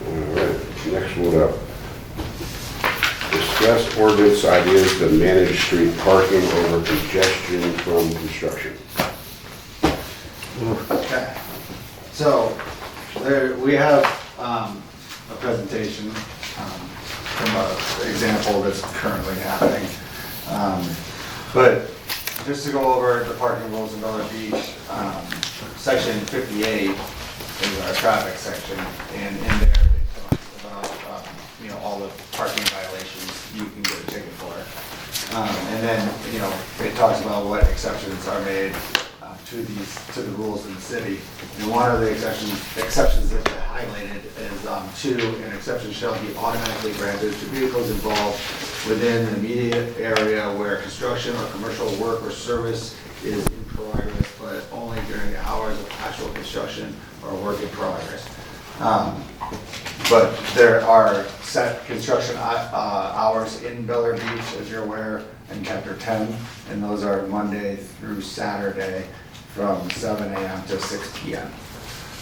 All right, next one up. Discuss ordinance ideas to manage street parking over congestion from construction. Okay. So, there, we have, a presentation, from an example that's currently happening. But just to go over the parking rules in Bel Air Beach, section 58 is our traffic section, and in there it talks about, all the parking violations you can get a ticket for. And then, it talks about what exceptions are made to the rules in the city. And one of the exceptions that they highlighted is, 2, an exception shall be automatically granted to vehicles involved within the immediate area where construction or commercial work or service is in progress, but only during the hours of actual construction or work in progress. But there are set construction hours in Bel Air Beach, as you're aware, in Chapter 10, and those are Monday through Saturday from 7 a.m. to 6 p.m.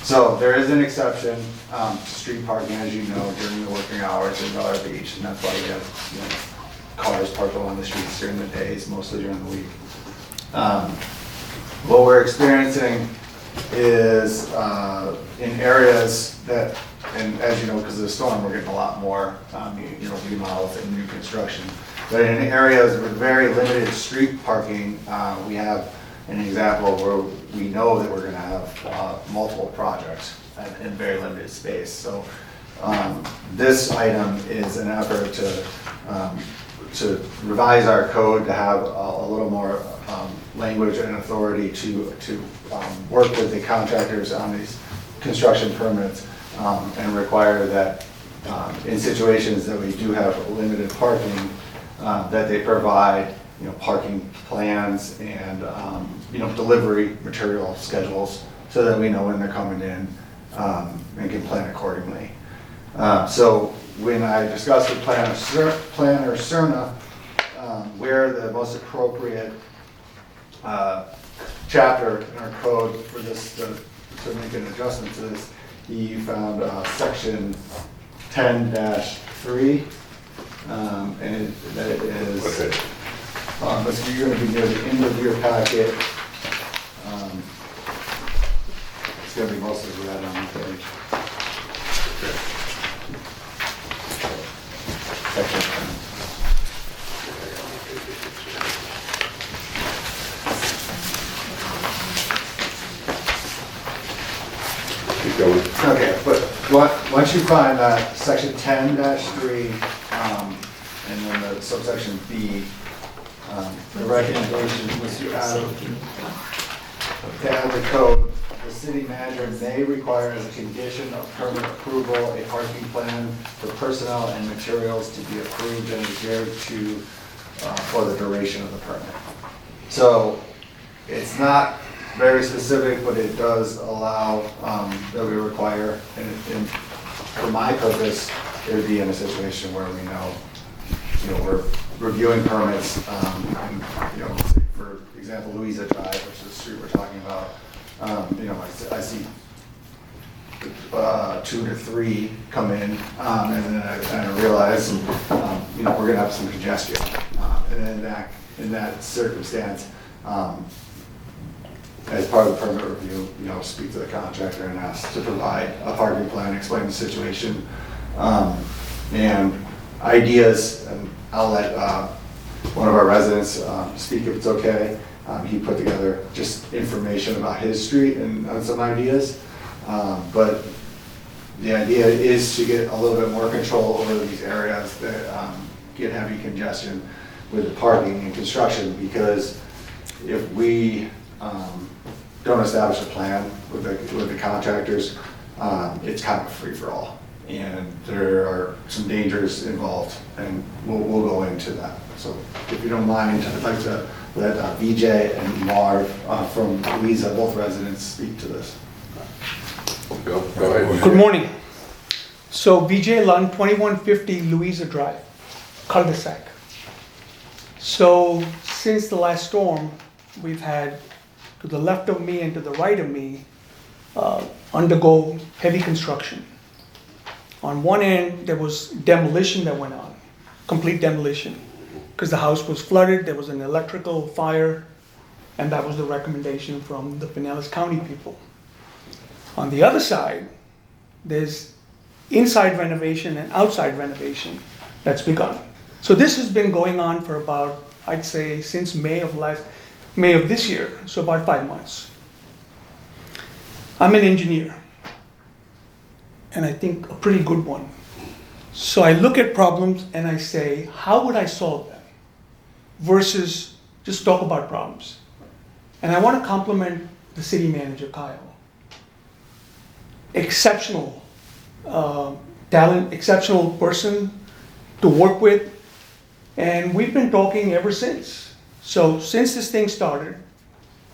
So there is an exception to street parking, as you know, during the working hours in Bel Air Beach, and that's why you have cars parked along the streets during the days, mostly during the week. What we're experiencing is in areas that, and as you know, because of the storm, we're getting a lot more remodels and new construction. But in areas with very limited street parking, we have an example where we know that we're gonna have multiple projects in very limited space. So this item is an effort to revise our code to have a little more language and authority to work with the contractors on these construction permits and require that in situations that we do have limited parking, that they provide, parking plans and, delivery material schedules so that we know when they're coming in and can plan accordingly. So when I discussed with Planner Cerna, where the most appropriate chapter in our code for this to make an adjustment to this, he found section 10-3, and that is, Okay. you're going to be near the end of your packet. It's going to be mostly red on the page. Section 10. Keep going. Okay, but once you find that section 10-3, and then the subsection B, the recommendation was to add the code, the city manager may require as a condition of permit approval, a parking plan for personnel and materials to be approved and adhered to for the duration of the permit. So it's not very specific, but it does allow that we require, and for my purpose, it would be in a situation where we know, we're reviewing permits, and, say for example, Louisa Drive, which is the street we're talking about, I see 2 to 3 come in, and then I realize, we're gonna have some congestion. And then in that circumstance, as part of the permit review, speak to the contractor and ask to provide a parking plan, explain the situation, and ideas, and I'll let one of our residents speak if it's okay. He put together just information about his street and some ideas. But the idea is to get a little bit more control over these areas that get heavy congestion with the parking and construction, because if we don't establish a plan with the contractors, it's kind of a free-for-all. And there are some dangers involved, and we'll go into that. So if you don't mind, I'd like to let VJ and Marv from Louisa, both residents, speak to this. Go ahead. Good morning. So VJ Lund, 2150 Louisa Drive, cul-de-sac. So since the last storm, we've had to the left of me and to the right of me undergo heavy construction. On one end, there was demolition that went on, complete demolition, because the house was flooded, there was an electrical fire, and that was the recommendation from the Pinellas County people. On the other side, there's inside renovation and outside renovation that's begun. So this has been going on for about, I'd say, since May of this year, so about 5 months. I'm an engineer, and I think a pretty good one. So I look at problems and I say, how would I solve them? Versus just talk about problems. And I want to compliment the city manager, Kyle. Exceptional talent, exceptional person to work with, and we've been talking ever since. So since this thing started,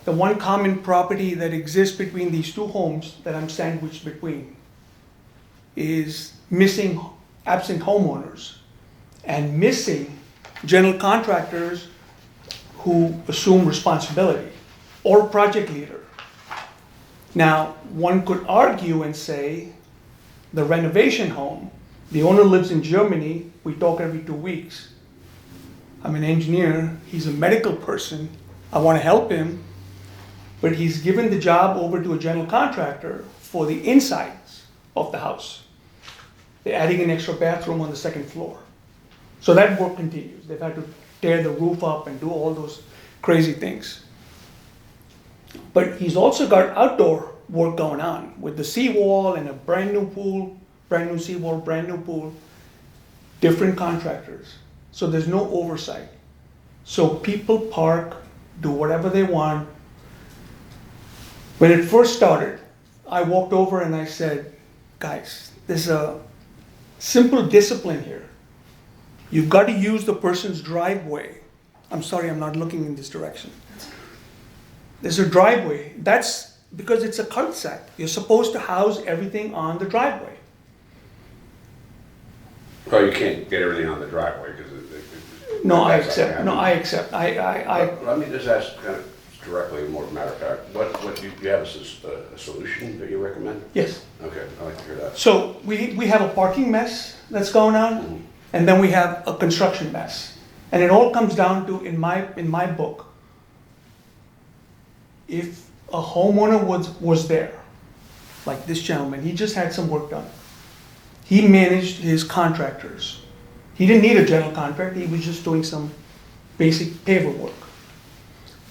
the one common property that exists between these two homes that I'm sandwiched between is missing absent homeowners and missing general contractors who assume responsibility, or project leader. Now, one could argue and say the renovation home, the owner lives in Germany, we talk every 2 weeks. I'm an engineer, he's a medical person, I want to help him, but he's given the job over to a general contractor for the insides of the house. They're adding an extra bathroom on the second floor. So that work continues. They've had to tear the roof up and do all those crazy things. But he's also got outdoor work going on with the seawall and a brand new pool, brand new seawall, brand new pool, different contractors. So there's no oversight. So people park, do whatever they want. When it first started, I walked over and I said, guys, there's a simple discipline here. You've got to use the person's driveway. I'm sorry, I'm not looking in this direction. There's a driveway. That's because it's a cul-de-sac. You're supposed to house everything on the driveway. Well, you can't get everything on the driveway because No, I accept. No, I accept. Let me just ask kind of directly, more matter of fact, what do you have a solution that you recommend? Yes. Okay, I'd like to hear that. So we have a parking mess that's going on, and then we have a construction mess. And it all comes down to, in my book, if a homeowner was there, like this gentleman, he just had some work done. He managed his contractors. He didn't need a general contractor, he was just doing some basic paver work.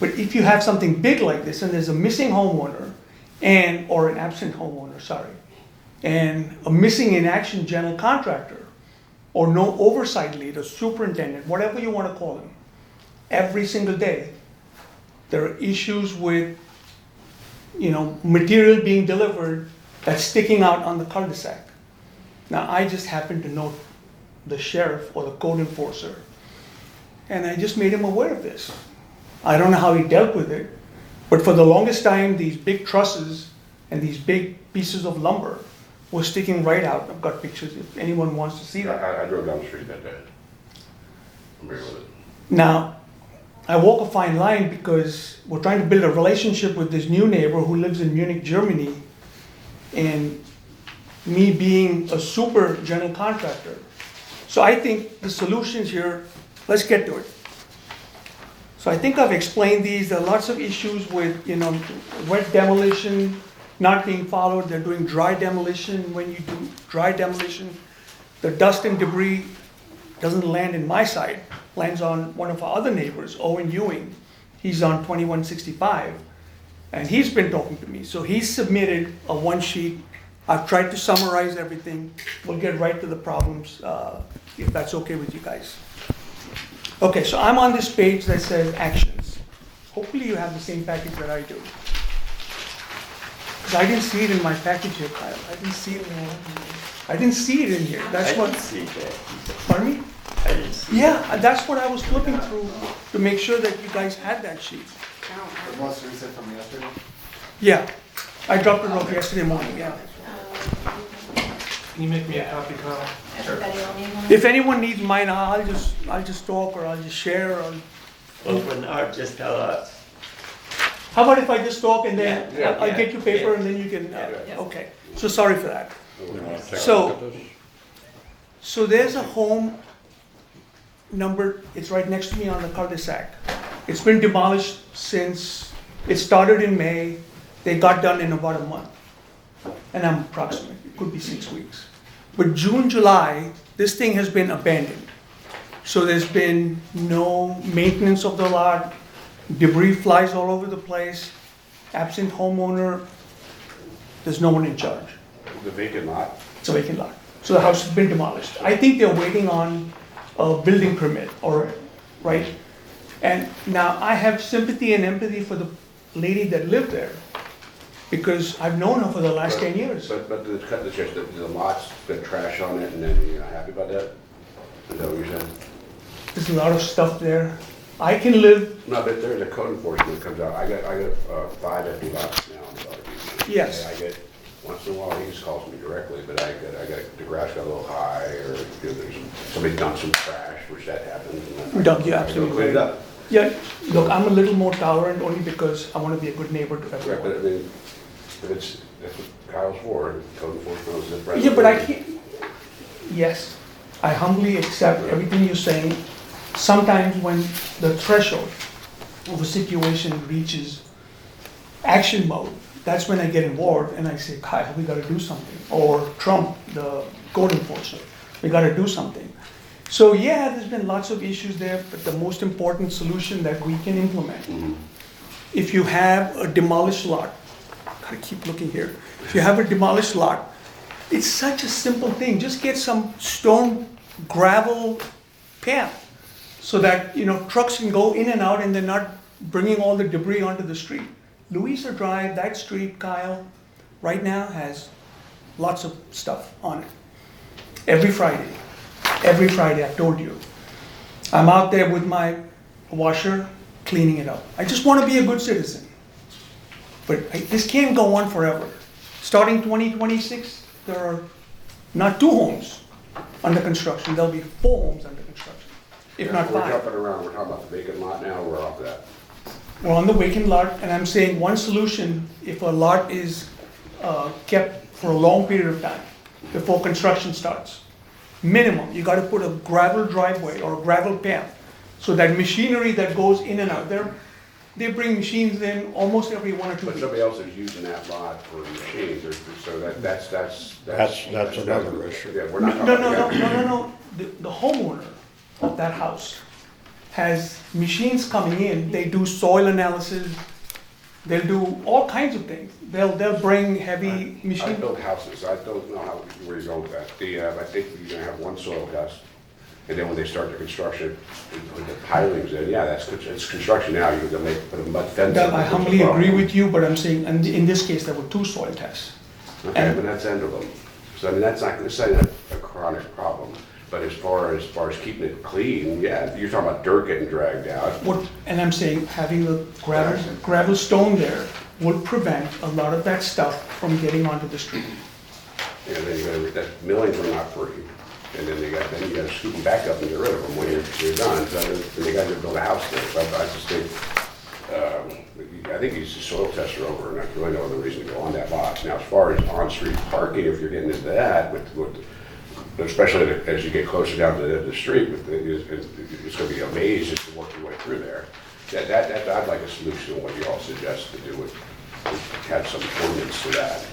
But if you have something big like this and there's a missing homeowner or an absent homeowner, and a missing in action general contractor, or no oversight lead, a superintendent, whatever you want to call him, every single day, there are issues with, material being delivered that's sticking out on the cul-de-sac. Now, I just happen to know the sheriff or the code enforcer, and I just made him aware of this. I don't know how he dealt with it, but for the longest time, these big trusses and these big pieces of lumber were sticking right out. I've got pictures if anyone wants to see that. I drove down the street that day. I'm here with it. Now, I walk a fine line because we're trying to build a relationship with this new neighbor who lives in Munich, Germany, and me being a super general contractor. So I think the solutions here, let's get to it. So I think I've explained these. There are lots of issues with, wet demolition not being followed. They're doing dry demolition. When you do dry demolition, the dust and debris doesn't land in my side. lands on one of our other neighbors, Owen Ewing. He's on 2165, and he's been talking to me. So he submitted a one sheet. I've tried to summarize everything. We'll get right to the problems, if that's okay with you guys. Okay, so I'm on this page that says actions. Hopefully you have the same package that I do. Because I didn't see it in my package here, Kyle. I didn't see it in here. I That's what, didn't see that. pardon me? I didn't see. Yeah, that's what I was flipping through to make sure that you guys had that sheet. The most recent from yesterday? Yeah, I dropped it off yesterday morning, yeah. Can you make me a copy, Kyle? Everybody will need one? If anyone needs mine, I'll just talk, or I'll just share, or, Open art, just tell us. how about if I just talk and then Yeah, I'll yeah, get you paper yeah. and then you can, Yeah. okay. So sorry for that. You wanna take a So- look at this? So there's a home number, it's right next to me on the cul-de-sac. It's been demolished since, it started in May, they got done in about a month. And I'm approximate, it could be 6 weeks. But June, July, this thing has been abandoned. So there's been no maintenance of the lot, debris flies all over the place, absent homeowner, there's no one in charge. The vacant lot? It's a vacant lot. So the house has been demolished. I think they're waiting on a building permit or, right? And now I have sympathy and empathy for the lady that lived there because I've known her for the last 10 years. But to cut the chase, the lot's got trash on it, and then you're not happy about that? Is that what you're saying? There's a lot of stuff there. I can live, No, but there's a code enforcement that comes out. I got 5 empty lots now in Bellevue. Yes. I get, once in a while, he just calls me directly, but I got, the grass got a little high, or there's, somebody dumped some trash, which that happens. and then Doug, you're I go absolutely clean it right. up. Yeah, look, I'm a little more tolerant only because I want to be a good neighbor to Correct, but I everyone. mean, if it's, that's what Kyle's for, code enforcement is the president. Yeah, but I can't, yes, I humbly accept everything you're saying. Sometimes when the threshold of a situation reaches action mode, that's when I get involved and I say, Kyle, we gotta do something. Or Trump, the code enforcer, we gotta do something. So yeah, there's been lots of issues there, but the most important solution that we can implement, if you have a demolished lot, gotta keep looking here. If you have a demolished lot, it's such a simple thing. Just get some stone gravel path so that, you know, trucks can go in and out and they're not bringing all the debris onto the street. Louisa Drive, that street, Kyle, right now has lots of stuff on it. Every Friday, I told you. I'm out there with my washer, cleaning it up. I just want to be a good citizen. But this can't go on forever. Starting 2026, there are not 2 homes under construction, there'll be 4 homes under construction, if not We're 5. jumping around, we're talking about the vacant lot now, we're off that. We're on the vacant lot, and I'm saying one solution, if a lot is kept for a long period of time, before construction starts, minimum, you gotta put a gravel driveway or a gravel path, so that machinery that goes in and out, they bring machines in almost every 1 or 2 But weeks. somebody else is using that lot for machines, so that's. That's another issue. Yeah, we're not No, talking no, about no, that. no, no, the homeowner of that house has machines coming in, they do soil analysis, they'll do all kinds of things. They'll bring heavy I machines. build houses, I don't know where you're going with that. I think you're gonna have one soil test, and then when they start the construction, put the pilings in, yeah, it's construction now, you're gonna put a mud fence. Doug, in, I which is a humbly agree problem. with you, but I'm saying, in this case, there were 2 soil tests. Okay, but that's end of them. So I mean, that's not, this ain't a chronic problem. But as far as keeping it clean, yeah, you're talking about dirt getting dragged out. And I'm saying, having the gravel stone there would prevent a lot of that stuff from getting onto the street. And then you gotta, that millings are not free. And then you gotta scoop them back up and get rid of them when you're done. So then you gotta build a house there. So I just think, I think he's a soil tester over, and I really no other reason to go on that lot. Now, as far as on-street parking, if you're getting into that, especially as you get closer down to the street, it's gonna be a maze just to work your way through there. That I'd like a solution to what you all suggest to do with have some ordinance to that.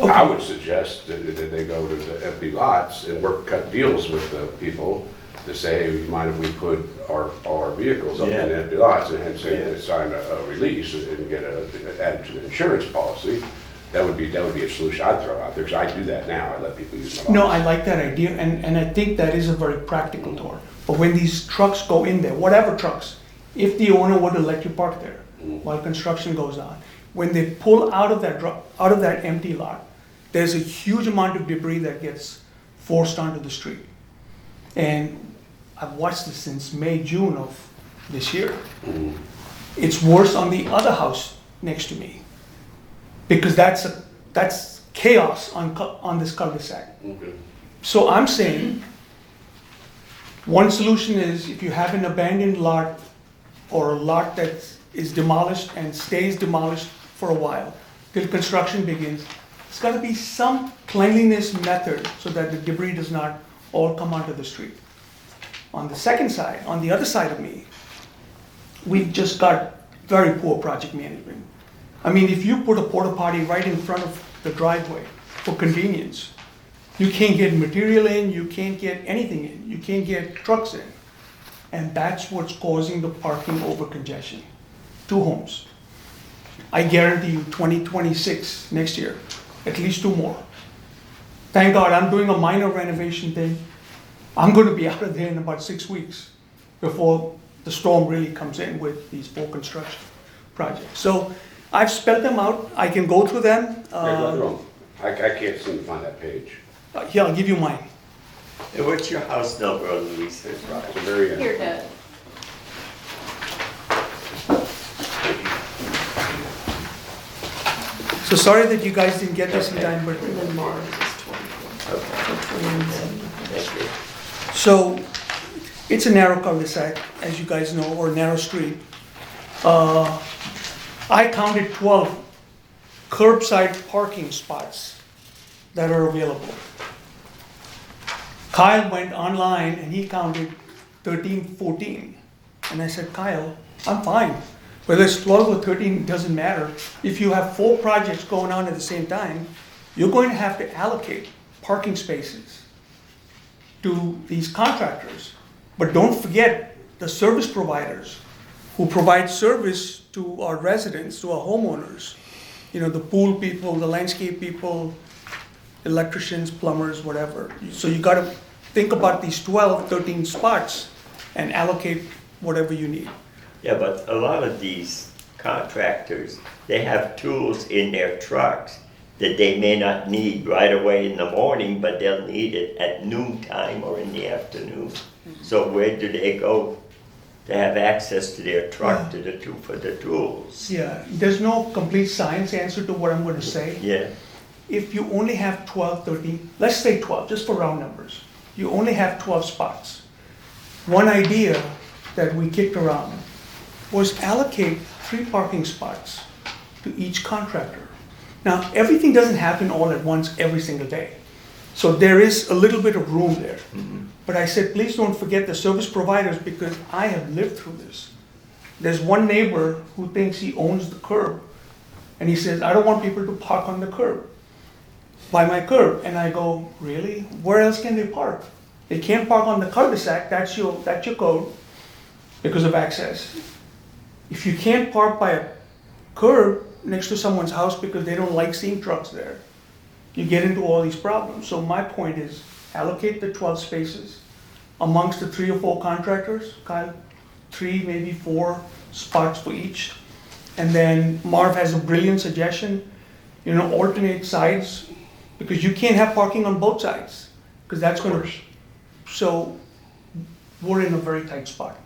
I would suggest that they go to the empty lots and cut deals with the people to say, hey, you mind if we put all our vehicles up in Yeah. the empty lots and say, sign a release and get added to the insurance policy. That would be a solution I'd throw out there, because I do that now. I let people use my lots. No, I like that idea, and I think that is a very practical door. But when these trucks go in there, whatever trucks, if the owner were to let you park there while construction goes on, when they pull out of that empty lot, there's a huge amount of debris that gets forced onto the street. And I've watched this since May, June of this year. It's worse on the other house next to me, because that's chaos on this cul-de-sac. Okay. So I'm saying, one solution is if you have an abandoned lot or a lot that is demolished and stays demolished for a while till construction begins, there's gotta be some cleanliness method so that the debris does not all come onto the street. On the second side, on the other side of me, we've just got very poor project management. I mean, if you put a porta potty right in front of the driveway for convenience, you can't get material in, you can't get anything in, you can't get trucks in. And that's what's causing the parking over congestion. 2 homes. I guarantee you 2026, next year, at least 2 more. Thank God, I'm doing a minor renovation thing. I'm gonna be out of there in about 6 weeks before the storm really comes in with these 4 construction projects. So I've spelled them out, I can go through them. I can't seem to find that page. Here, I'll give you mine. Hey, what's your house number on Louisa? It's the very end. Here, Doug. So sorry that you guys didn't get this in time, but And then Mars is 24. Thank you. so it's a narrow cul-de-sac, as you guys know, or narrow street. I counted 12 curbside parking spots that are available. Kyle went online and he counted 13, 14. And I said, Kyle, I'm fine. Whether it's 12 or 13, it doesn't matter. If you have 4 projects going on at the same time, you're going to have to allocate parking spaces to these contractors. But don't forget the service providers who provide service to our residents, to our homeowners. You know, the pool people, the landscape people, electricians, plumbers, whatever. So you gotta think about these 12, 13 spots and allocate whatever you need. Yeah, but a lot of these contractors, they have tools in their trucks that they may not need right away in the morning, but they'll need it at noontime or in the afternoon. So where do they go to have access to their truck for the tools? Yeah, there's no complete science answer to what I'm gonna say. Yeah, If you only have 12, 13, let's say 12, just for round numbers, you only have 12 spots. One idea that we kicked around was allocate 3 parking spots to each contractor. Now, everything doesn't happen all at once every single day. So there is a little bit of room there. But I said, please don't forget the service providers, because I have lived through this. There's one neighbor who thinks he owns the curb, and he says, I don't want people to park on the curb, by my curb. And I go, really? Where else can they park? They can't park on the cul-de-sac, that's your code, because of access. If you can't park by a curb next to someone's house because they don't like seeing trucks there, you get into all these problems. So my point is, allocate the 12 spaces amongst the 3 or 4 contractors, Kyle, 3, maybe 4 spots for each. And then Marv has a brilliant suggestion, alternate sides, because you can't have parking on both sides, because that's gonna, so we're in a very tight spot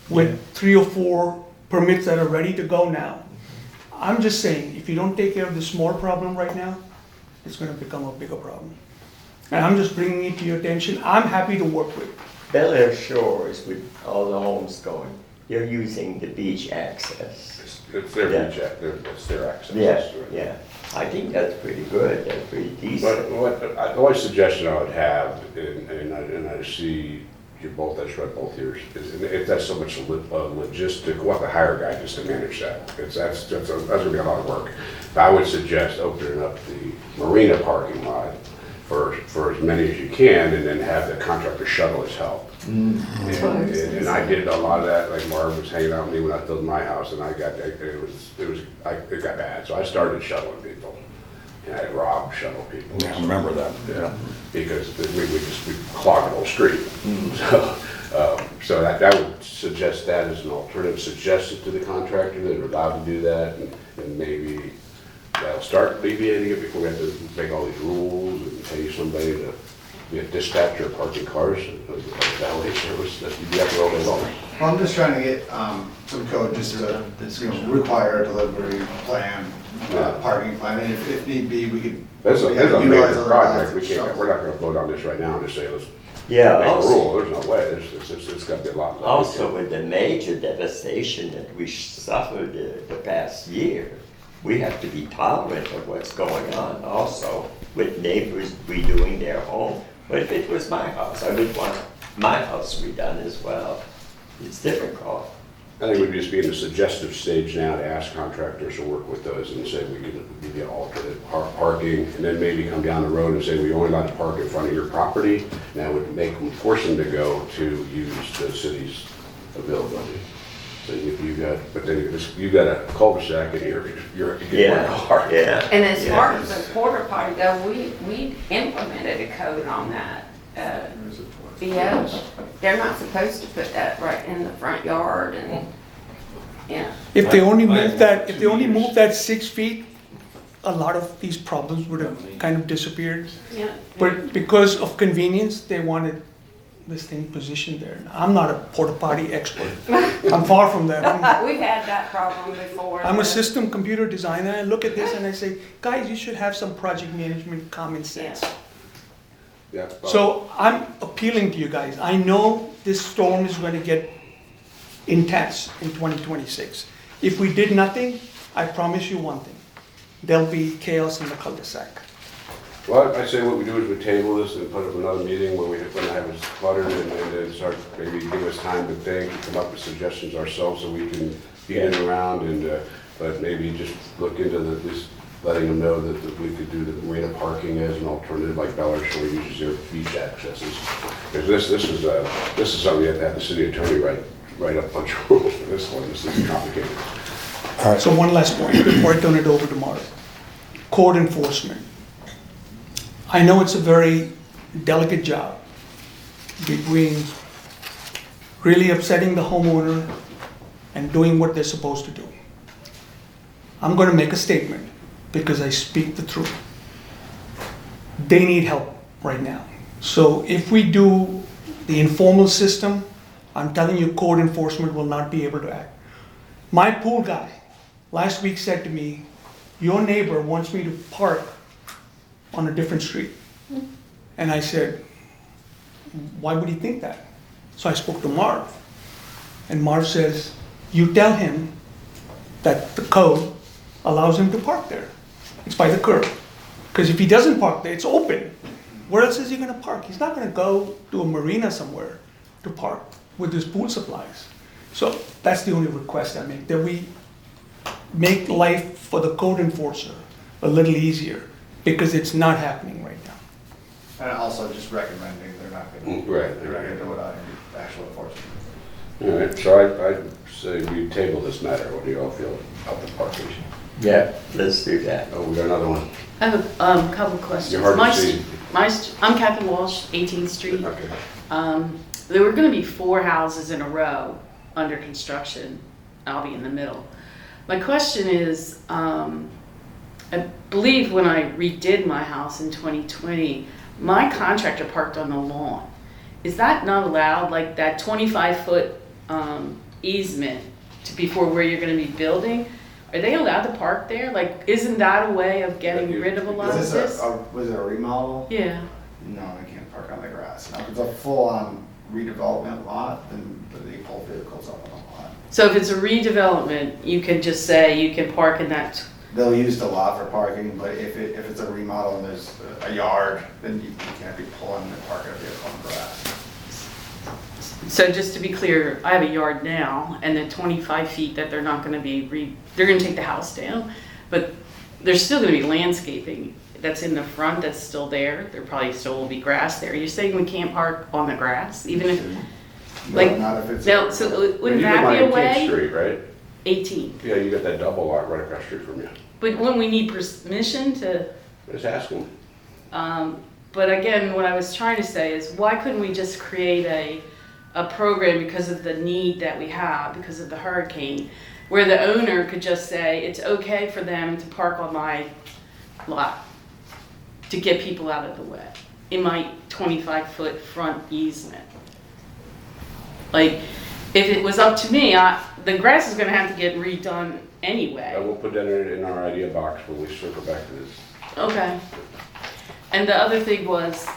with 3 or 4 permits that are ready to go now. I'm just saying, if you don't take care of the small problem right now, it's gonna become a bigger problem. And I'm just bringing it to your attention. I'm happy to work with. Bel Air Shores, with all the homes going, they're using the beach access. It's their beach, it's their access. Yeah, I think that's pretty good, that's pretty decent. But the only suggestion I would have, and I see you both, that's right, both years. And if that's so much logistic, we'll have to hire a guy just to manage that. That's gonna be a lot of work. But I would suggest opening up the marina parking lot for as many as you can, and then have the contractor shuttle as help. And I did a lot of that, like Marv was hanging out with me when I built my house, and it got bad, so I started shuttling people. And I had Rob shuttle people. Yeah, I remember that. Yeah, because we clogged the whole street. So I would suggest that as an alternative, suggest it to the contractor that are allowed to do that, and maybe that'll start alleviating it before we have to make all these rules and pay somebody to be a dispatcher of parking cars, a valet service that you have to all day long. Well, I'm just trying to get some code just to, require a delivery plan, parking plan, and if need be, we could. That's a utilize major other project, lots. we're not gonna vote on this right now and just say, let's Yeah, make a also, rule, there's no way, it's gotta be a lot. also with the major devastation that we suffered the past year, we have to be tolerant of what's going on also with neighbors redoing their home. But if it was my house, I would want my house redone as well. It's difficult. I think we'd just be in the suggestive stage now to ask contractors to work with those and say we could give you alternate parking, and then maybe come down the road and say we only allowed to park in front of your property. And that would force them to go to use the city's availability. So if you got, but then if you got a cul-de-sac and you're Yeah, one car. yeah. And as yeah. far as the porta potty go, we implemented a code on that. Yeah, they're not supposed to put that right in the front yard and, yeah. If they only I- move that, if they only 2 years. move that 6 feet, a lot of these problems would have kind of disappeared. Yeah. But because of convenience, they wanted this thing positioned there. I'm not a porta potty expert. I'm far from that. We've had that problem before. I'm a system computer designer. I look at this and I say, guys, you should have some project management common sense. Yeah. So I'm appealing to you guys. I know this storm is going to get intense in 2026. If we did nothing, I promise you one thing. There'll be chaos in the cul-de-sac. Well, I say what we do is we table this and put up another meeting where we're gonna have it cluttered and then start, maybe give us time to think, come up with suggestions ourselves so we can get in around and, but maybe just look into this, letting them know that we could do the marina parking as an alternative, like Bel Air Shore uses their beach accesses. Because this is something you have to have the city attorney write up a bunch of rules for this one, this is complicated. So one last point before I turn it over to Mark. Code enforcement. I know it's a very delicate job between really upsetting the homeowner and doing what they're supposed to do. I'm going to make a statement because I speak the truth. They need help right now. So if we do the informal system, I'm telling you, code enforcement will not be able to act. My pool guy last week said to me, your neighbor wants me to park on a different street. And I said, why would he think that? So I spoke to Marv. And Marv says, you tell him that the code allows him to park there. It's by the curb. Because if he doesn't park there, it's open. Where else is he gonna park? He's not gonna go to a marina somewhere to park with his pool supplies. So that's the only request I make, that we make life for the code enforcer a little easier, because it's not happening right now. And also just recommending they're not gonna, Right. they're not gonna do it on actual enforcement. All right, so I say we table this matter, what do you all feel about the parking? Yeah, let's do that. Oh, we got another one. I have a couple of questions. You're hard to see. I'm Kathy Walsh, 18th Street. Okay. There were gonna be 4 houses in a row under construction. I'll be in the middle. My question is, I believe when I redid my house in 2020, my contractor parked on the lawn. Is that not allowed, like that 25-foot easement before where you're gonna be building? Are they allowed to park there? Like, isn't that a way of getting rid of a lot of Is this? this was it a remodel? Yeah. No, they can't park on the grass. Now, if it's a full-on redevelopment lot, then they pull vehicles up on the lot. So if it's a redevelopment, you can just say you can park in that. They'll use the lot for parking, but if it's a remodel and there's a yard, then you can't be pulling and parking a vehicle on grass. So just to be clear, I have a yard now, and the 25 feet that they're not gonna be, they're gonna take the house down, but there's still gonna be landscaping that's in the front that's still there. There probably still will be grass there. You're saying we can't park on the grass, even if, like, Not if it's. no, so wouldn't You that live be on a 18th way? Street, right? 18. Yeah, you got that double lot right across the street from you. But wouldn't we need permission to, Just ask them. but again, what I was trying to say is, why couldn't we just create a program because of the need that we have, because of the hurricane, where the owner could just say, it's okay for them to park on my lot to get people out of the way, in my 25-foot front easement. Like, if it was up to me, the grass is gonna have to get redone I anyway. will put that in our idea box when we circle back to this. Okay. And the other thing was,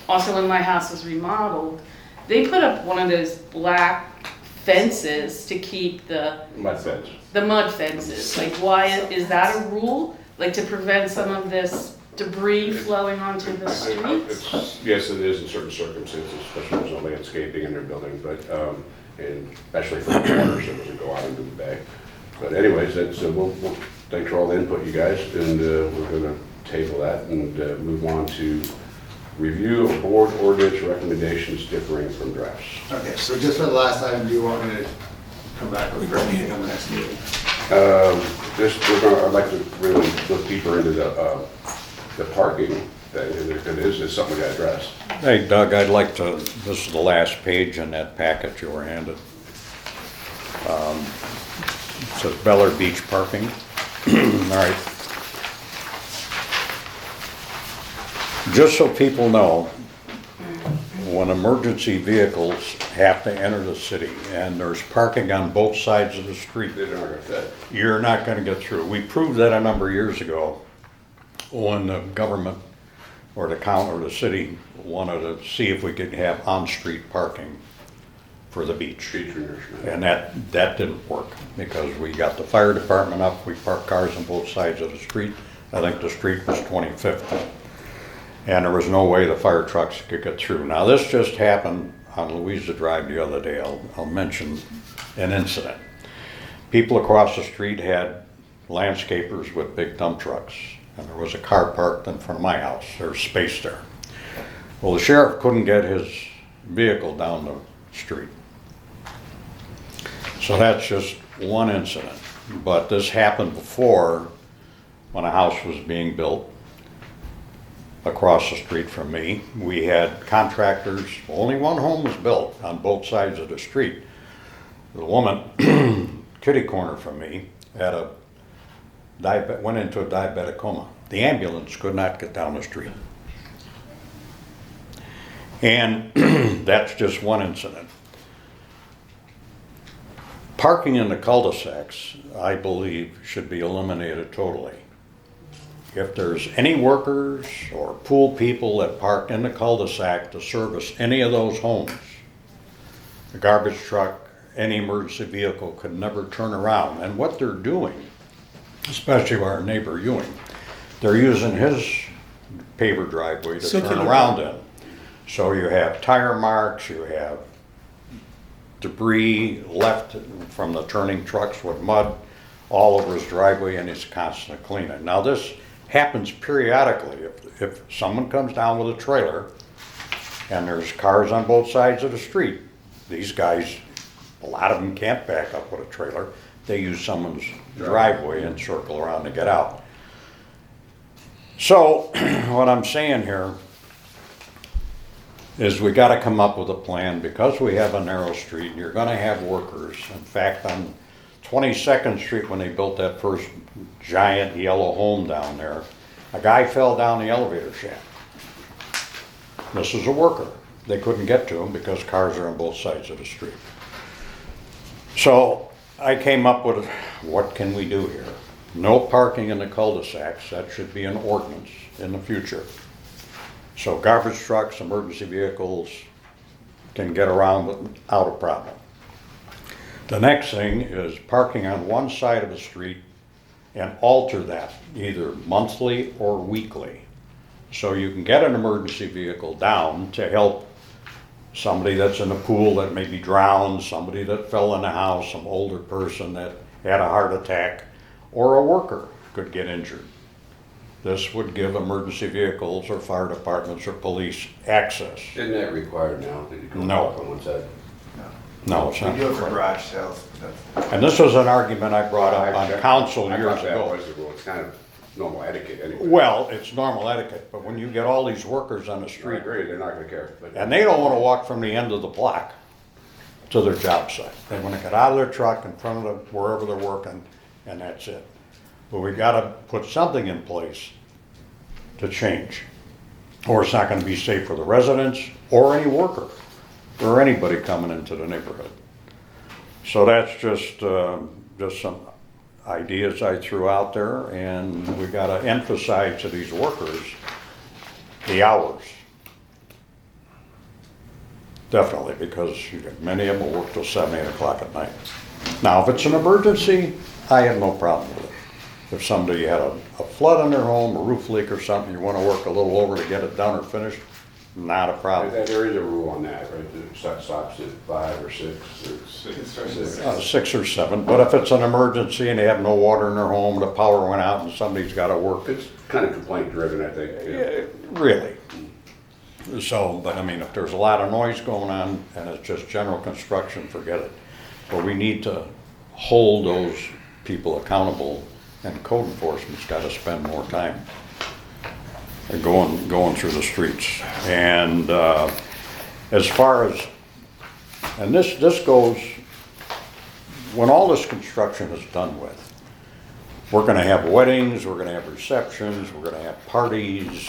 also when my house was remodeled, they put up one of those black fences to keep the Mud fence. mud fences. Like, why, is that a rule? Like, to prevent some of this debris flowing onto the streets? Yes, it is in certain circumstances, especially if there's no landscaping in their building, but, and especially for the water, so it doesn't go out into the bay. But anyways, so we'll thanks for all the input, you guys, and we're gonna table that and move on to review of board ordinance recommendations differing from drafts. Okay, so just for the last item, do you want me to come back with a meeting on the next meeting? I'd like to really look deeper into the parking thing, and if it is, it's something we gotta address. Hey Doug, I'd like to, this is the last page in that packet you were handed. It says Beller Beach parking. All right. Just so people know, when emergency vehicles have to enter the city and there's parking on both sides of the street, They're not gonna fit. you're not gonna get through. We proved that a number of years ago when the government or the county or the city wanted to see if we could have on-street parking for the beach. Street nourishment. And that didn't work because we got the fire department up, we parked cars on both sides of the street. I think the street was 25th. And there was no way the fire trucks could get through. Now, this just happened on Louisa Drive the other day. I'll mention an incident. People across the street had landscapers with big dump trucks, and there was a car parked in front of my house. There's space there. Well, the sheriff couldn't get his vehicle down the street. So that's just one incident. But this happened before when a house was being built across the street from me. We had contractors, only one home was built on both sides of the street. The woman, kitty corner from me, had went into a diabetic coma. The ambulance could not get down the street. And that's just one incident. Parking in the cul-de-sacs, I believe, should be eliminated totally. If there's any workers or pool people that park in the cul-de-sac to service any of those homes, the garbage truck, any emergency vehicle could never turn around. And what they're doing, especially our neighbor Ewing, they're using his paver driveway to turn around in. So you have tire marks, you have debris left from the turning trucks with mud all over his driveway, and he's constantly cleaning. Now this happens periodically. If someone comes down with a trailer and there's cars on both sides of the street, these guys, a lot of them can't back up with a trailer. They use someone's driveway and circle around to get out. So what I'm saying here is we got to come up with a plan because we have a narrow street and you're going to have workers. In fact, on 22nd Street, when they built that first giant yellow home down there, a guy fell down the elevator shaft. This is a worker. They couldn't get to him because cars are on both sides of the street. So I came up with, what can we do here? No parking in the cul-de-sacs. That should be an ordinance in the future. So garbage trucks, emergency vehicles can get around without a problem. The next thing is parking on one side of the street and alter that either monthly or weekly. So you can get an emergency vehicle down to help somebody that's in a pool that maybe drowned, somebody that fell in the house, some older person that had a heart attack, or a worker could get injured. This would give emergency vehicles or fire departments or police access. Isn't that required now? That you can No. walk on one side? No, it's We not. do it for garage sales, but that's. And this was an argument I brought up on council I years thought that ago. was the rule. It's kind of normal etiquette anyway. Well, it's normal etiquette, but when you get all these workers on the I street, agree, they're not gonna care. But and they don't wanna walk from the end of the block to their job site. They wanna get out of their truck in front of wherever they're working, and that's it. But we gotta put something in place to change, or it's not gonna be safe for the residents or any worker or anybody coming into the neighborhood. So that's just some ideas I threw out there, and we gotta emphasize to these workers the hours. Definitely, because you got many of them will work till 7, 8 o'clock at night. Now, if it's an emergency, I have no problem with it. If somebody had a flood in their home, a roof leak or something, you wanna work a little over to get it done or finished, not a problem. there is a rule on that, right? It stops at 5 or 6 or 6. 6 or 7, but if it's an emergency and they have no water in their home, the power went out and somebody's gotta work, It's kind of complaint driven, I think. Yeah. really. So, but I mean, if there's a lot of noise going on and it's just general construction, forget it. But we need to hold those people accountable, and code enforcement's gotta spend more time going through the streets. And, as far as, and this goes, when all this construction is done with, we're gonna have weddings, we're gonna have receptions, we're gonna have parties,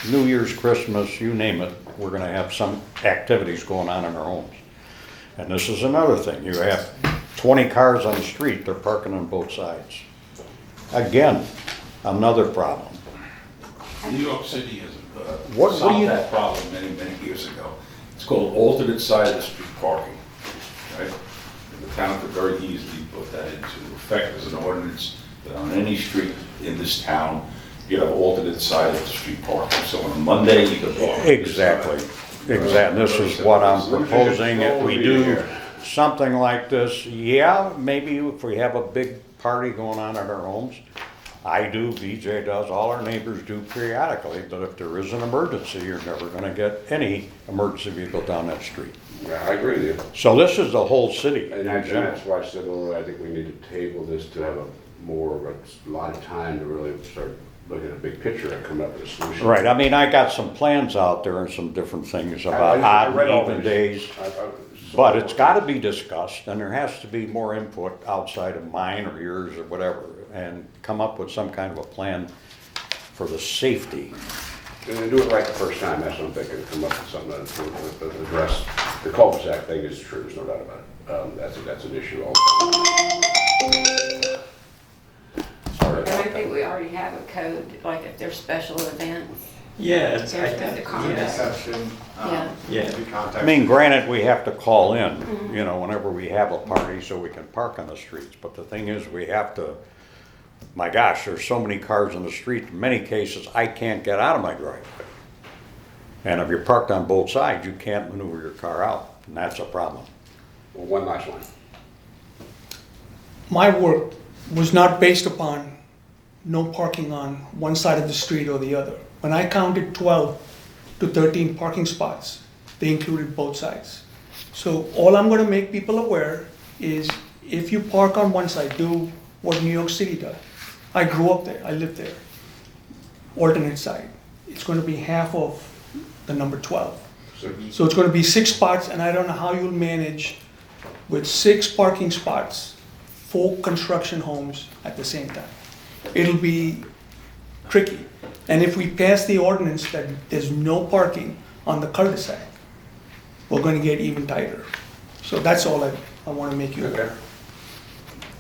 New Year's, Christmas, you name it, we're gonna have some activities going on in our homes. And this is another thing, you have 20 cars on the street, they're parking on both sides. Again, another problem. New York City has What do solved you- that problem many, many years ago. It's called alternate side of the street parking, right? And the town could very easily put that into effect as an ordinance, that on any street in this town, you have alternate side of the street parking. So on a Monday, you could park. on this side. Exactly. This is what I'm proposing, if we do something like this, yeah, maybe if we have a big party going on at our homes, I do, BJ does, all our neighbors do periodically, but if there is an emergency, you're never gonna get any emergency vehicle down that street. Yeah, I agree with you. So this is the whole city And in general. that's why I said, well, I think we need to table this to have a lot of time to really start looking at a big picture and come up with a solution. Right, I mean, I got some plans out there and some different things I about I odd read all and even these. days. I- But it's gotta be discussed, and there has to be more input outside of mine or yours or whatever, and come up with some kind of a plan for the safety. And then do it right the first time, that's what I'm thinking, come up with something that address, the cul-de-sac thing is true, there's no doubt about it. That's an issue also. And I think we already have a code, like if there's special events. Yes, I There's think, the contact. yeah, Exception. Yeah. Yeah. Be I contacted. mean, granted, we have to call in, you know, whenever we have a party so we can park on the streets, but the thing is, we have to, my gosh, there's so many cars on the street, in many cases, I can't get out of my driveway. And if you're parked on both sides, you can't maneuver your car out, and that's a problem. Well, one last one. My work was not based upon no parking on one side of the street or the other. When I counted 12 to 13 parking spots, they included both sides. So all I'm gonna make people aware is if you park on one side, do what New York City does. I grew up there, I lived there. Alternate side, it's gonna be half of the number 12. So it's gonna be 6 spots, and I don't know how you'll manage with 6 parking spots, 4 construction homes at the same time. It'll be tricky. And if we pass the ordinance that there's no parking on the cul-de-sac, we're gonna get even tighter. So that's all I wanna make you aware.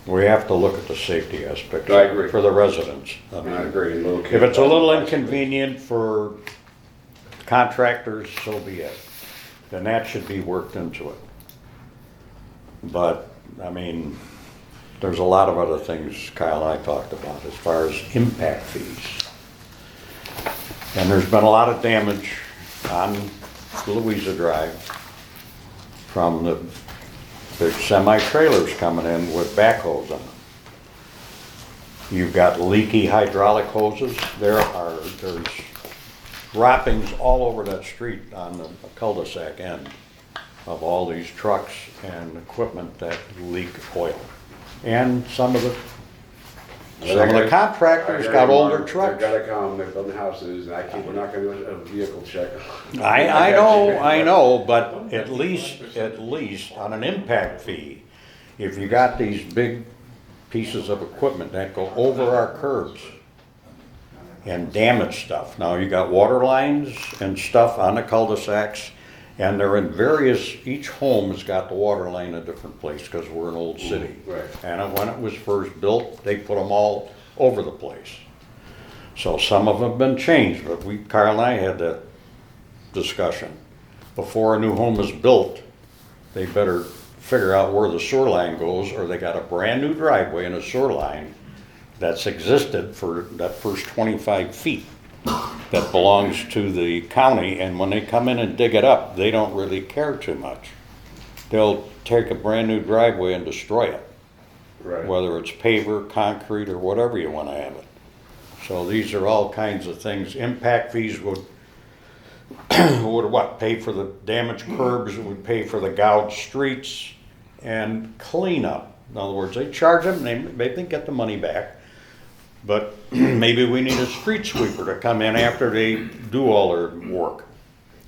We have to look at the safety aspect. I agree. For the residents. I I mean, agree. Little if it's a little kids- inconvenient for contractors, so be it. Then that should be worked into it. But, I mean, there's a lot of other things Kyle and I talked about as far as impact fees. And there's been a lot of damage on Louisa Drive from the big semi-trailers coming in with backhoes on them. You've got leaky hydraulic hoses. There's droppings all over that street on the cul-de-sac end of all these trucks and equipment that leak oil. And some of the contractors got older trucks. They've gotta come, they're building houses, and we're not gonna do a vehicle check. I know, but at least on an impact fee, if you got these big pieces of equipment that go over our curbs and damage stuff. Now, you got water lines and stuff on the cul-de-sacs, and they're in each home has got the water line in a different place, because we're an old city. Right. And when it was first built, they put them all over the place. So some of them have been changed, but Carl and I had that discussion. Before a new home is built, they better figure out where the sewer line goes, or they got a brand new driveway and a sewer line that's existed for that first 25 feet that belongs to the county, and when they come in and dig it up, they don't really care too much. They'll take a brand new driveway and destroy it, Right. whether it's paver, concrete, or whatever you want to have it. So these are all kinds of things. Impact fees would pay for the damaged curbs, it would pay for the gouged streets and cleanup. In other words, they charge them, they get the money back, but maybe we need a street sweeper to come in after they do all their work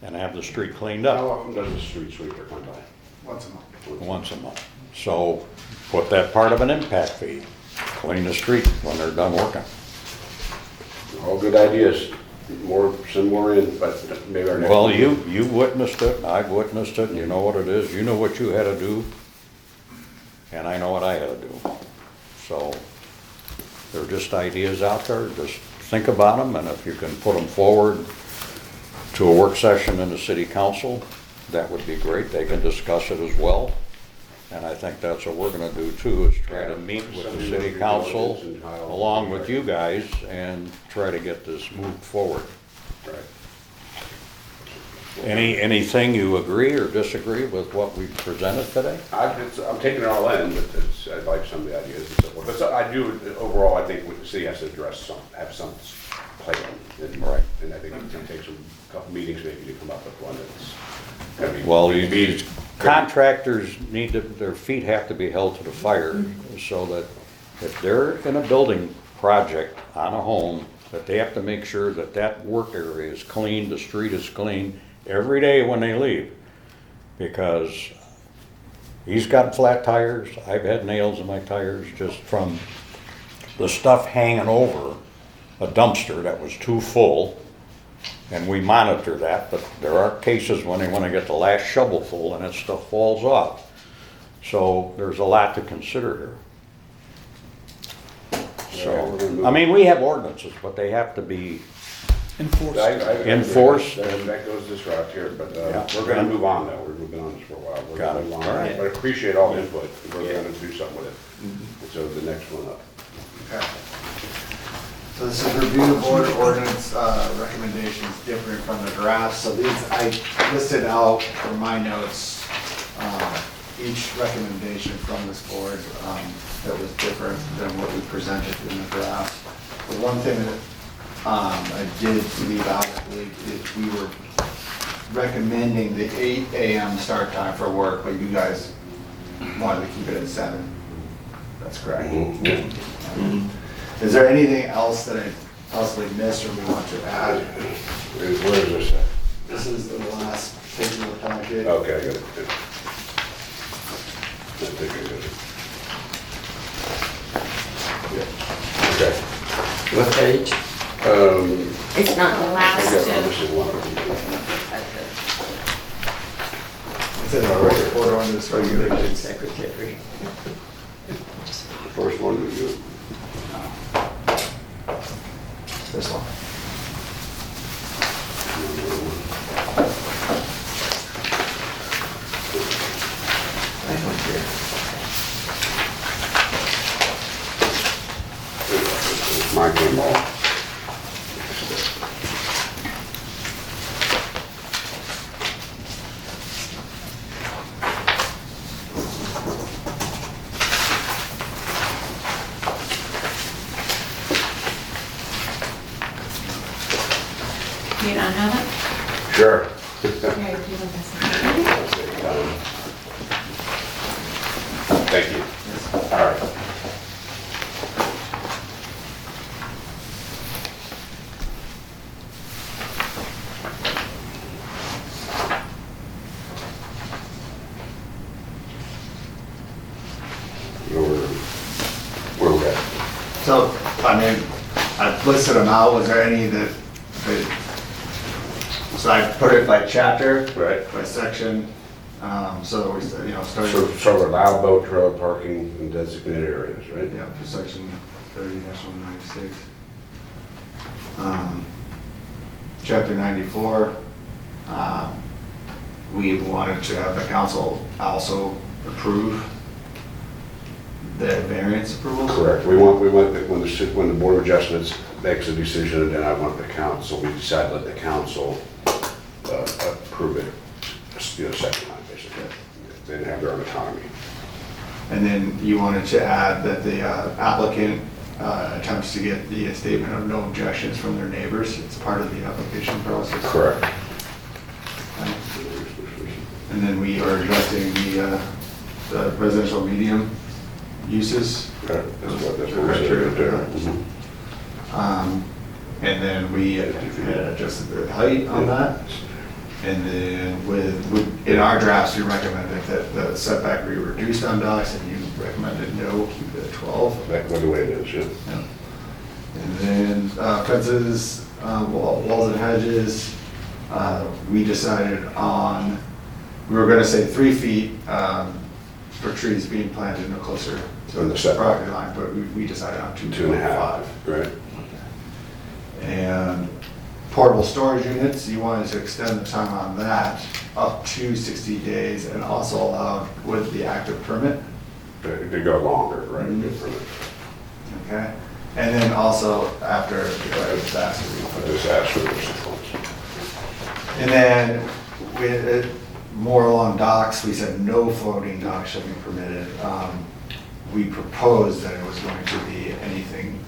and have the street cleaned How up often does a street sweeper come by? Once a month. once a month. So put that part of an impact fee, clean the street when they're done working. All good ideas, send more in, but maybe our next. Well, you witnessed it, I've witnessed it, and you know what it is, you know what you had to do, and I know what I had to do. So, they're just ideas out there, just think about them, and if you can put them forward to a work session in the city council, that would be great, they can discuss it as well. And I think that's what we're gonna do too, is try to meet with the city council along with you guys and try to get this moved forward. Right. Anything you agree or disagree with what we presented today? I'm taking it all in, but I like some of the ideas and so forth. But so I do, overall, I think the city has to have some play in. And- Right. And I think it's gonna take a couple meetings maybe to come up with one that's gonna be. Well, these contractors their feet have to be held to the fire, so that if they're in a building project on a home, that they have to make sure that that work area is clean, the street is clean every day when they leave. Because he's got flat tires, I've had nails in my tires just from the stuff hanging over a dumpster that was too full. And we monitor that, but there are cases when they want to get the last shovelful and that stuff falls off. So there's a lot to consider here. So, I mean, we have ordinances, but they have to be Enforced. enforced. That goes this route here, but Yeah. we're gonna move on though. We've been on this for a while. We're Got gonna it. move on. All right. But I appreciate all the input. We're gonna do something with it. So the next one up. Okay. So this is review the board ordinance recommendations different from the draft. So these, I listed out for my notes, each recommendation from this board that was different than what we presented in the draft. The one thing that I did leave out, I believe, is we were recommending the 8 AM start time for work, but you guys wanted to keep it at 7. That's correct. Is there anything else that I possibly missed or we want to add? Where is this at? This is the last page of the packet. Okay, I got it. I think I got it. Okay. What page? It's not the I last guess two. this is one of them. It's in our order on this regulation. Secretary. First one we do. This one. Mine came off. John have it? Sure. Okay, do you want this? Thank you. All right. Where we're at? So, I mean, I've listed them out, was there any so I put it by chapter, Right. by section, so we said, So, starting, so allow boat trailer parking in designated areas, right? yeah, for section 30-196. Chapter 94, we wanted to have the council also approve the variance approvals. Correct. We want, when the Board of Adjustments makes a decision, and then I want the council, we decide to let the council approve it, second time, basically. Then have their own autonomy. And then you wanted to add that the applicant attempts to get the statement of no objections from their neighbors. It's part of the application process. Correct. And then we are addressing the residential medium uses. That's what we're saying there. Mhm. And then we had adjusted the height on that. And then in our drafts, we recommended that the setback be reduced on docks, and you recommended no, keep it at 12. That's the way it is, yeah. Yeah. And then fences, walls and hedges, we decided on, we were gonna say 3 feet for trees being planted no closer to On the the setback. property line, but we decided on 2.5. 2.5, right? And portable storage units, you wanted to extend the time on that up to 60 days and also allowed with the active permit. They go longer, right? Mhm. Good for it. Okay, and then also after the disaster. I just asked for this. And then with more along docks, we said no floating docks shall be permitted. We proposed that it was going to be anything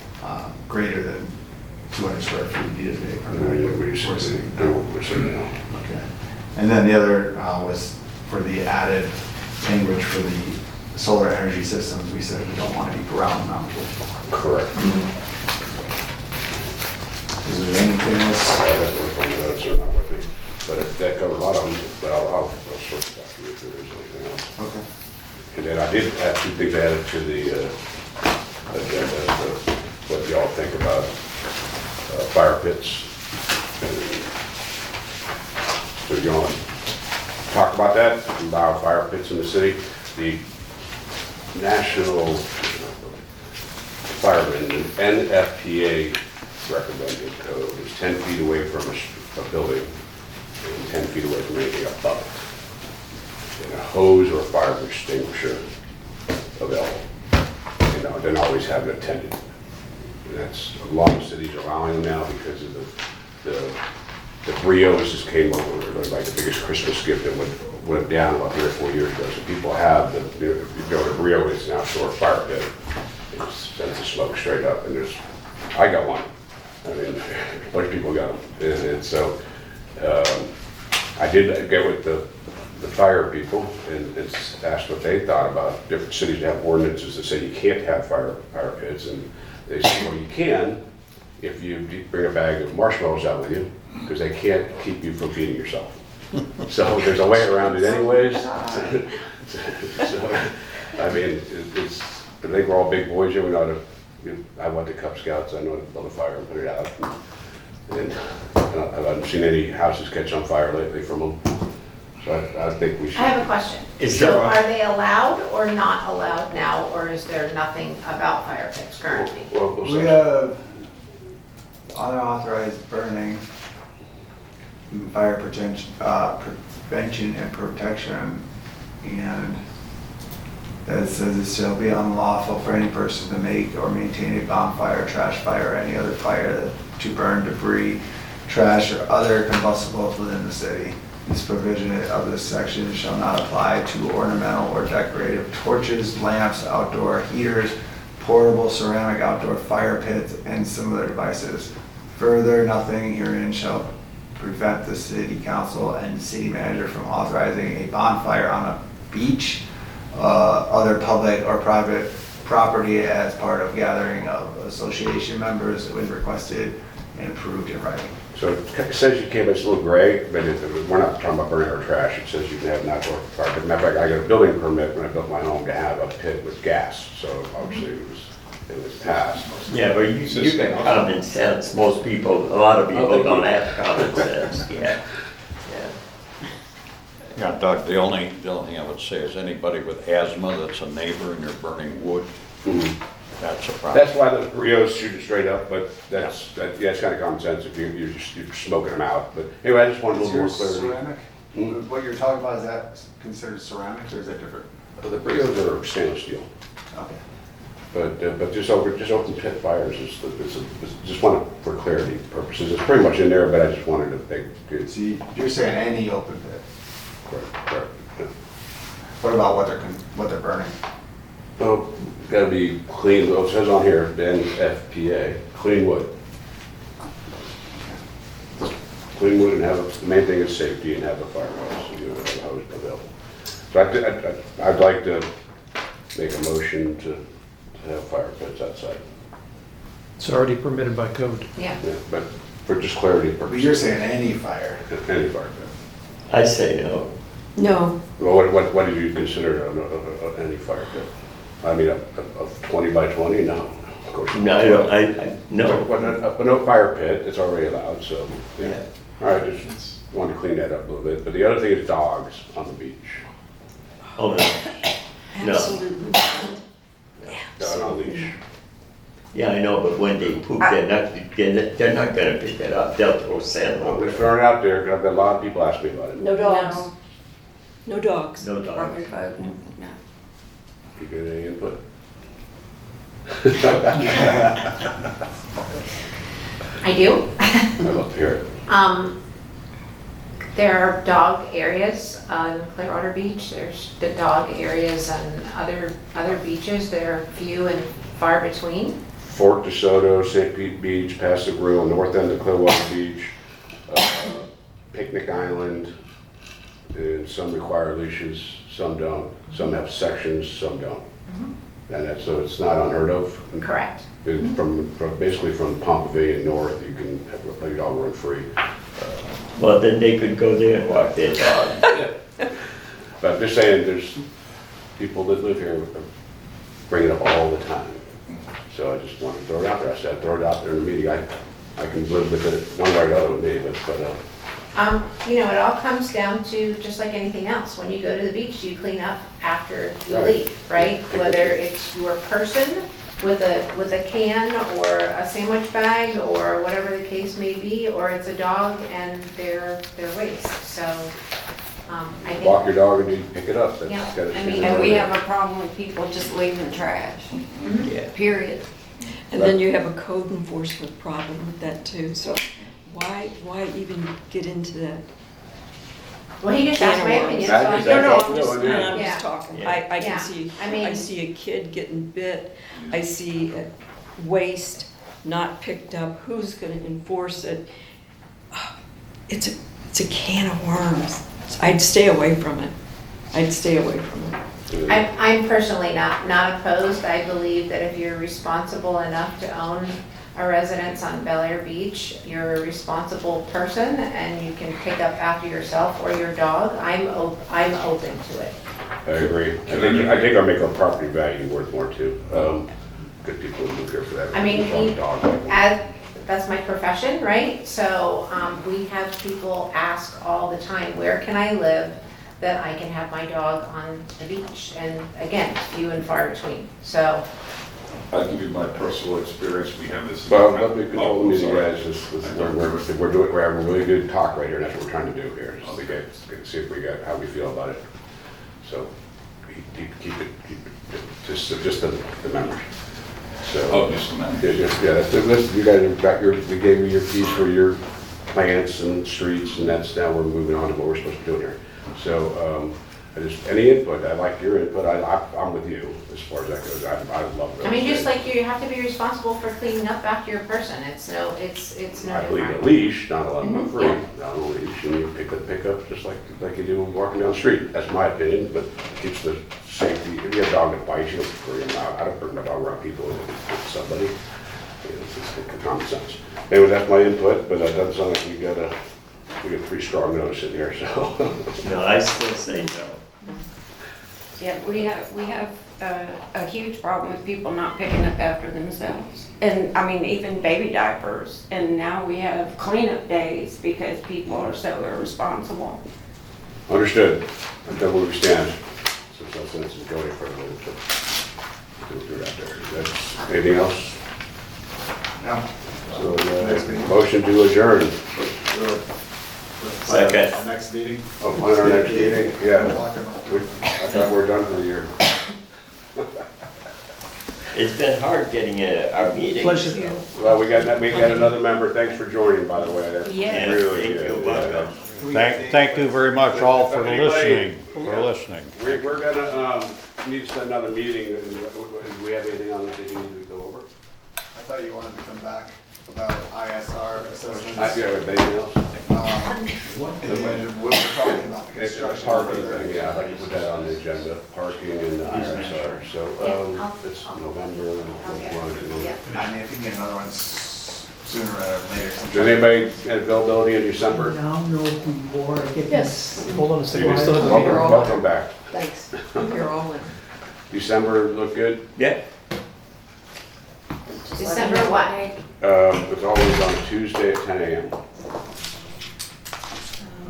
greater than 200 square feet needed to be permitted. We said, we're saying no. Okay. And then the other was for the added language for the solar energy systems, we said we don't want to be ground mounted. Correct. Is there anything else? I have to look on the notes or not with me, but that covers a lot of them, but I'll sort it out for you if there is anything else. Okay. And then I did have 2 things added to the agenda, what y'all think about fire pits. So you want to talk about that, allow fire pits in the city? The National Firemen, NFPA recommended code is 10 feet away from a building and 10 feet away from anything above it. And a hose or a fire extinguisher available. You know, then always have it attended. And that's, a lot of cities are allowing them now because of the Brios just came over, like the biggest Christmas gift that went down about 3 or 4 years ago. So people have, if you go to Brio, it's an outdoor fire pit. It sends the smoke straight up, and I got one. I mean, a bunch of people got them. And so, I did get with the fire people and asked what they thought about different cities that have ordinances that say you can't have fire pits. And they said, well, you can if you bring a bag of marshmallows out with you, because they can't keep you from feeding yourself. So there's a way around it anyways. So, I mean, I think we're all big boys here. We know how to, I went to Cub Scouts, I know how to build a fire and put it out. And I haven't seen any houses catch on fire lately from them. So I think we should. I have a question. Is So there a- are they allowed or not allowed now, or is there nothing about fire pits currently? Well, We have unauthorized burning, fire prevention and protection, and that says it shall be unlawful for any person to make or maintain a bonfire, trash fire, or any other fire to burn debris, trash, or other combustibles within the city. This provision of this section shall not apply to ornamental or decorative torches, lamps, outdoor heaters, portable ceramic outdoor fire pits, and similar devices. Further, nothing herein shall prevent the city council and city manager from authorizing a bonfire on a beach, other public or private property as part of gathering of association members when requested and approved in writing. So it says you can, but it's a little gray, but we're not talking about burning our trash. It says you can have an outdoor fire. But matter of fact, I got a building permit when I built my home to have a pit with gas, so obviously it was passed. Yeah, but you got common sense. Most people, a lot of people don't have common sense, yeah. Yeah, Doug, the only thing I would say is anybody with asthma that's a neighbor and you're burning wood, that's a problem. That's why the Rios shoot it straight up, but that's kind of common sense if you're smoking them out. But anyway, I just wanted a Is little more yours clarity. ceramic? What you're talking about, is that considered ceramic or is that different? The Rios are stainless steel. Okay. But just open pit fires is, just wanted for clarity purposes. It's pretty much in there, but I just wanted to make it. See, you're saying any open pit. Correct. What about what they're burning? Oh, gotta be clean, well, it says on here, NFPA, clean wood. Clean wood and the main thing is safety and have a fire hose, so you have a hose available. So I'd like to make a motion to have fire pits outside. It's already permitted by code. Yeah. Yeah, but for just clarity But purposes. you're saying any fire. Any fire pit. I say no. No. Well, what do you consider any fire pit? I mean, a 20 by 20? No, of course not. No, I don't, no. But no fire pit, it's already allowed, so, yeah. Yeah. All right, just wanted to clean that up a little bit. But the other thing is dogs on the beach. Oh, no. No. Absolutely. Dog on a leash. Yeah, I know, but when they poop, they're not gonna pick it up. They'll throw sand I'm over just it. throwing it out there, because I've got a lot of people ask me about it. No dogs. No dogs. No dogs. Urban folk, no. You get any input? I do. I'd love to hear it. There are dog areas on Clearwater Beach. There's the dog areas on other beaches. They're few and far between. Fort DeSoto, St. Pete Beach, Paso Grill, north end of Clearwater Beach, Picnic Island, and some require leashes, some don't. Some have sections, some don't. And so it's not unheard of. Correct. Basically from Palm Pavilion north, you can let your dog run free. Well, then they could go there and walk their dog. But I'm just saying, there's people that live here bring it up all the time. So I just wanted to throw it out there. I said, throw it out there in the meeting. I can live with it one way or the other with me, but It all comes down to just like anything else. When you go to the beach, you clean up after you Right. leave, right? Whether it's your person with a can or a sandwich bag or whatever the case may be, or it's a dog and their waste. So, I think. walk your dog and you pick it up. That's Yeah, gotta I stay mean, there. And we have a problem with people just leaving trash, Yeah. period. And then you have a code enforcement problem with that too, so why even get into that? Well, he just asked my opinion, so I'm No, no, gonna- I'm just, I'm Yeah. just talking. Yeah. I Yeah. can see, I mean- I see a kid getting bit, I see waste not picked up, who's gonna enforce it? It's a can of worms. I'd stay away from it. I'd stay away from it. I'm personally not opposed. I believe that if you're responsible enough to own a residence on Bel Air Beach, you're a responsible person and you can pick up after yourself or your dog. I'm open to it. I agree. I think I'll make our property value worth more too. Good people who move here for that. I mean, Dog, dog, dog. That's my profession, right? So we have people ask all the time, where can I live that I can have my dog on the beach? And again, few and far between. So, I'll give you my personal experience, we have this. Well, let me control the Oh, meeting, sorry. guys. We're having a really good talk right here, and that's what we're trying to do here. So we get see if we got, how we feel about it. So keep it, just the members. So. Oh, just a minute. Yeah, that's, you guys have got we gave you your piece for your plants and streets, and that's now we're moving on to what we're supposed to do here. So, Any input, I like your input, I'm with you as far as that goes, I love it. I mean, just like you have to be responsible for cleaning up after your person, it's no I believe a different. leash, not a lemon free, Yeah. not a leash, and you pick up just like you do walking down the street. That's my opinion, but keeps the safety. If you have a dog that bites you, bring him out. I don't bring my dog around people and hit somebody. It's just common sense. Anyway, that's my input, but that doesn't sound like we got pretty strong notice in here, so. No, I still say no. Yeah, we have a huge problem with people not picking up after themselves. And, I mean, even baby diapers. And now we have cleanup days because people are so irresponsible. Understood. I know where we stand. So it's no sense in going further to do that there. That's, anything else? No. So, motion to adjourn. Second. Next meeting. Oh, on our next meeting? Yeah. I thought we were done for the year. It's been hard getting our meetings. Pleasure. Well, we got another member. Thanks for joining, by the way. That's Yes. really Thank good. you, welcome. Thank you very much all for Anybody- listening. We're gonna, need to set another meeting. Do we have anything on that you need to go over? I thought you wanted to come back about ISR assessments. Yeah, anything else? And then we're talking about the It's a construction. parking thing, yeah, I'd like to put that on the agenda, parking and ISR. So, it's November, and we'll run it. Yeah. I mean, if you can get another one sooner rather than later. Does anybody have availability in December? Now, no, before I get Yes. this. Hold on a second, we still have You're all- Welcome back. Thanks. You're all in. December look good? Yeah, December what? It's always on Tuesday at 10 a.m.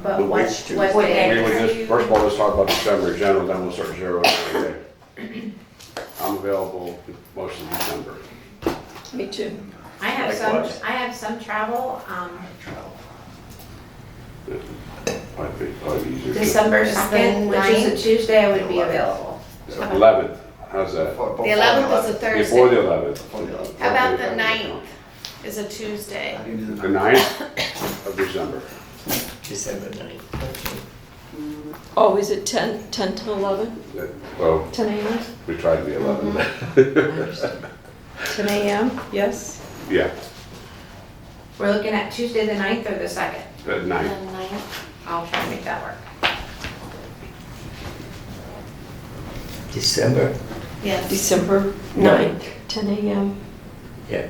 But The what week's too- what We day? would just, first of all, let's talk about December in general, then we'll start zeroing every day. I'm available most of December. Me too. I have some travel, Probably easier. December 2nd, which is a Tuesday, I would be available. 11th, how's that? The 11th is a Before the Thursday. 11th. How about the 9th is a Tuesday? The 9th of December. December 9th. Okay. Oh, is it 10 to 11? Well, 10 a.m.? we tried to be 11. I understand. 10 a.m., yes? Yeah, We're looking at Tuesday, the 9th or the 2nd? at 9. I'll try to make that work. December, Yes. December 9th, 10 a.m., yeah.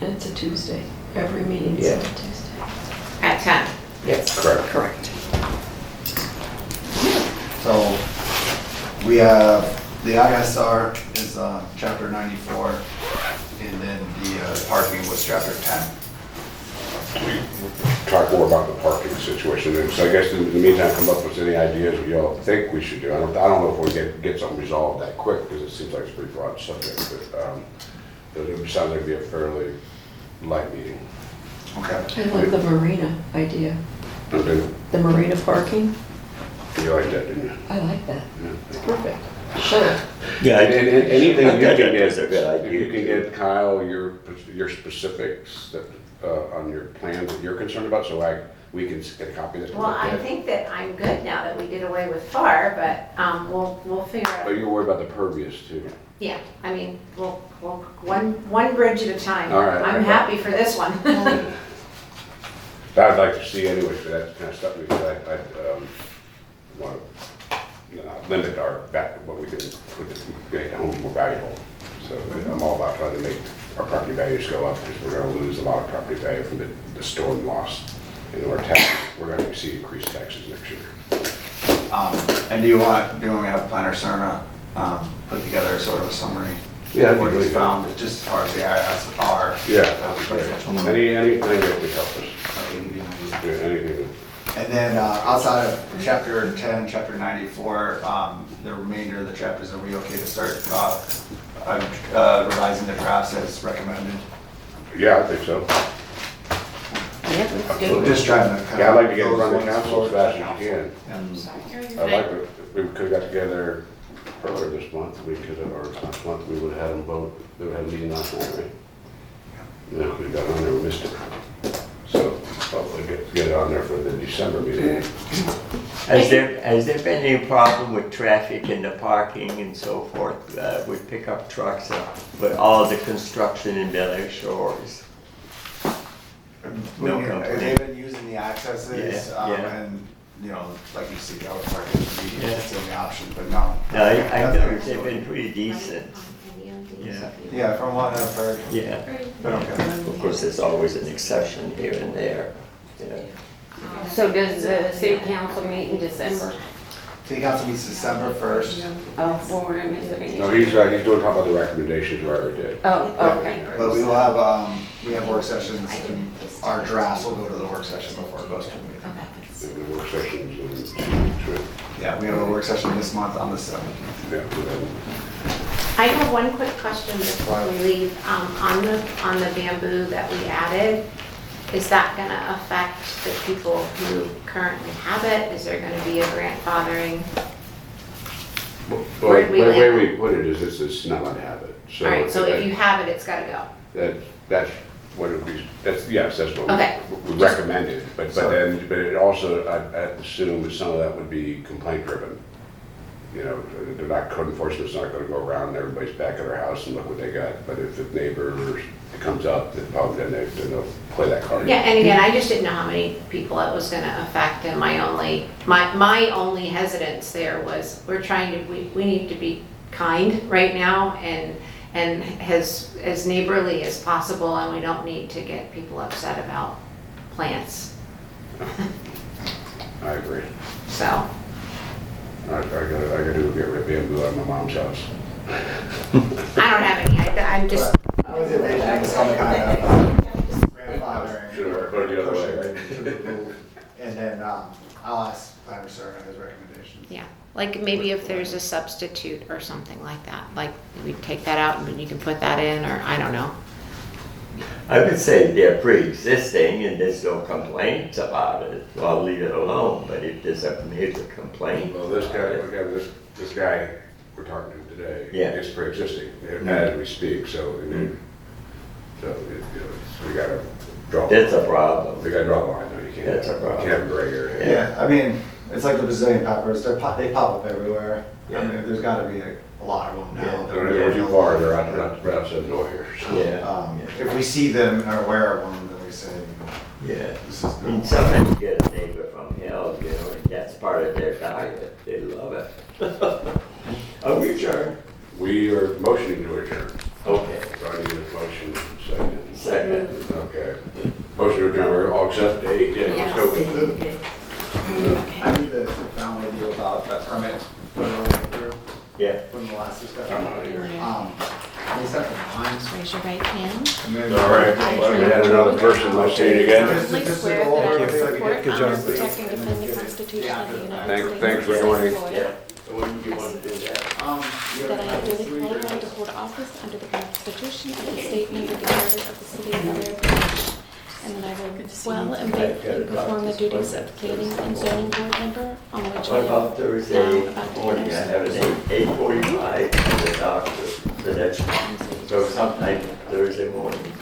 and it's a Tuesday. Every meeting's Yeah. on a Tuesday. At 10. Yes. Correct. Correct. So, we have, the ISR is chapter 94, and then the parking was chapter 10. Talk more about the parking situation. And so I guess in the meantime, come up with any ideas what y'all think we should do. I don't know if we get something resolved that quick, because it seems like it's a pretty broad subject, but it sounds like it'd be a fairly light meeting. Okay. I like the marina idea. Okay, The marina parking, you like that, didn't you? I like that. Yeah. It's perfect. Sure. Yeah, And anything I you thought can that was a get, good if you idea. can get Kyle your specifics that, on your plan that you're concerned about, so we can get a copy of that. to Well, look I at. think that I'm good now that we did away with FAR, but we'll figure But out. you're worried about the pervious too. Yeah, I mean, we'll one bridge at a time. All right. I'm happy for this one. That I'd like to see anyway, for that kind of stuff, because I'd want to limit our back, what we can put the homes more valuable. So I'm all about trying to make our property values go up, because we're going to lose a lot of property value from the storm loss. And our taxes, we're going to see increased taxes next year. And do you want to have Planner Cerna put together sort of a summary? Yeah, that'd be What we really good. found, just as far as the ISR? Yeah, That would be great. anything that would help us, And yeah, anything. then outside of chapter 10, chapter 94, the remainder of the chapters, are we okay to start revising the drafts as recommended? Yeah, I think so. Yeah, let's do Absolutely. it. Just trying to. Yeah, I'd like to get in those front of ones council as forward. fast as you can. And I like it. We could have got together earlier this month, we could have, or last month, we would have had them vote, they would have a meeting last night, right? No, we got on there, we missed it. So, hopefully get it on there for the December meeting. Has there been any problem with traffic in the parking and so forth, with pickup trucks, with all the construction in Village Shores? No complaint. They've been using the accesses, Yeah, yeah. and, you know, like you see, the other parking is Yeah. the only option, but no. No, I noticed they've been pretty decent, yeah, Yeah, from what I've heard. yeah. Okay. Of course, there's always an exception here and there, yeah. So does the city council meet in December? City council meets December 1st, Oh, for him, is it? No, he's doing talk about the recommendations we already did. Oh, okay. but we have work sessions, and our drafts will go to the work session before it goes to the meeting. The work sessions and, Yeah, we have a work session this month on the 7th. yeah, I have one quick question before we leave. On the bamboo that we added, is that gonna affect the people who currently have it? Is there gonna be a grandfathering? well, Where did we the way land? we put it is it's not allowed to have it. All right, so if you have it, it's gotta go. That's what it would be, yes, that's what Okay. we recommended, but it also, I assume that some of that would be complaint driven. You know, they're not, code enforcement's not gonna go around in everybody's back of their house and look what they got, but if the neighbor comes up, then probably then they'll play that card. Yeah, and again, I just didn't know how many people it was gonna affect, and my only hesitance there was, we need to be kind right now and as neighborly as possible, and we don't need to get people upset about plants, I agree. so. I gotta do get rid of bamboo out of my mom's house. I don't have any, I'm just, I was envisioning some kind of grandfathering. Should have put it the other way, push right? it to remove. And then, I'll ask Planner Sir on his recommendations. yeah, like maybe if there's a substitute or something like that, like we take that out and then you can put that in, or I don't know. I would say they're pre-existing and there's no complaints about it, so I'll leave it alone, but if there's a major complaint. Well, this guy, again, this guy we're talking to today, Yeah. is pre-existing, as we speak, so, you know, we gotta draw. That's a problem. We gotta draw a line, though, you can't, That's a you problem. can't have a gray area. Yeah, I mean, it's like the Brazilian peppers, they pop up everywhere. I Yeah. mean, there's gotta be a lot of them now. Yeah. Don't go too far, they're right outside the door here, so. Yeah, If we see them or aware of them, then we say, yeah. this is And good. sometimes you get a neighbor from hell, you know, and that's part of their diet, they love it. Are we adjourned? We are motioning to adjourn. Okay. So I need a motion, second. Second. Okay. Motion to adjourn, we're all accept, let's go. I need to sit down with you about that permit for the way through Yeah. from the last discussion. I'm out of here. They set the times. Raise your right hand. and then- All right, well, we had another person, let's see it again. Solemnly swear that I will support, Good honor, job. protect, and defend the Constitution of the United States. Thanks for joining. Yeah. So when do you want to do that? That I am duly qualified to hold office under the Constitution of the state and under the charter of the city of Bel Air. And that I will well and faithfully perform the duties of planning and zoning board member on which I What am about Thursday now about to morning? I enter have an 8:45 at the doctor, so that's, so sometime Thursday morning.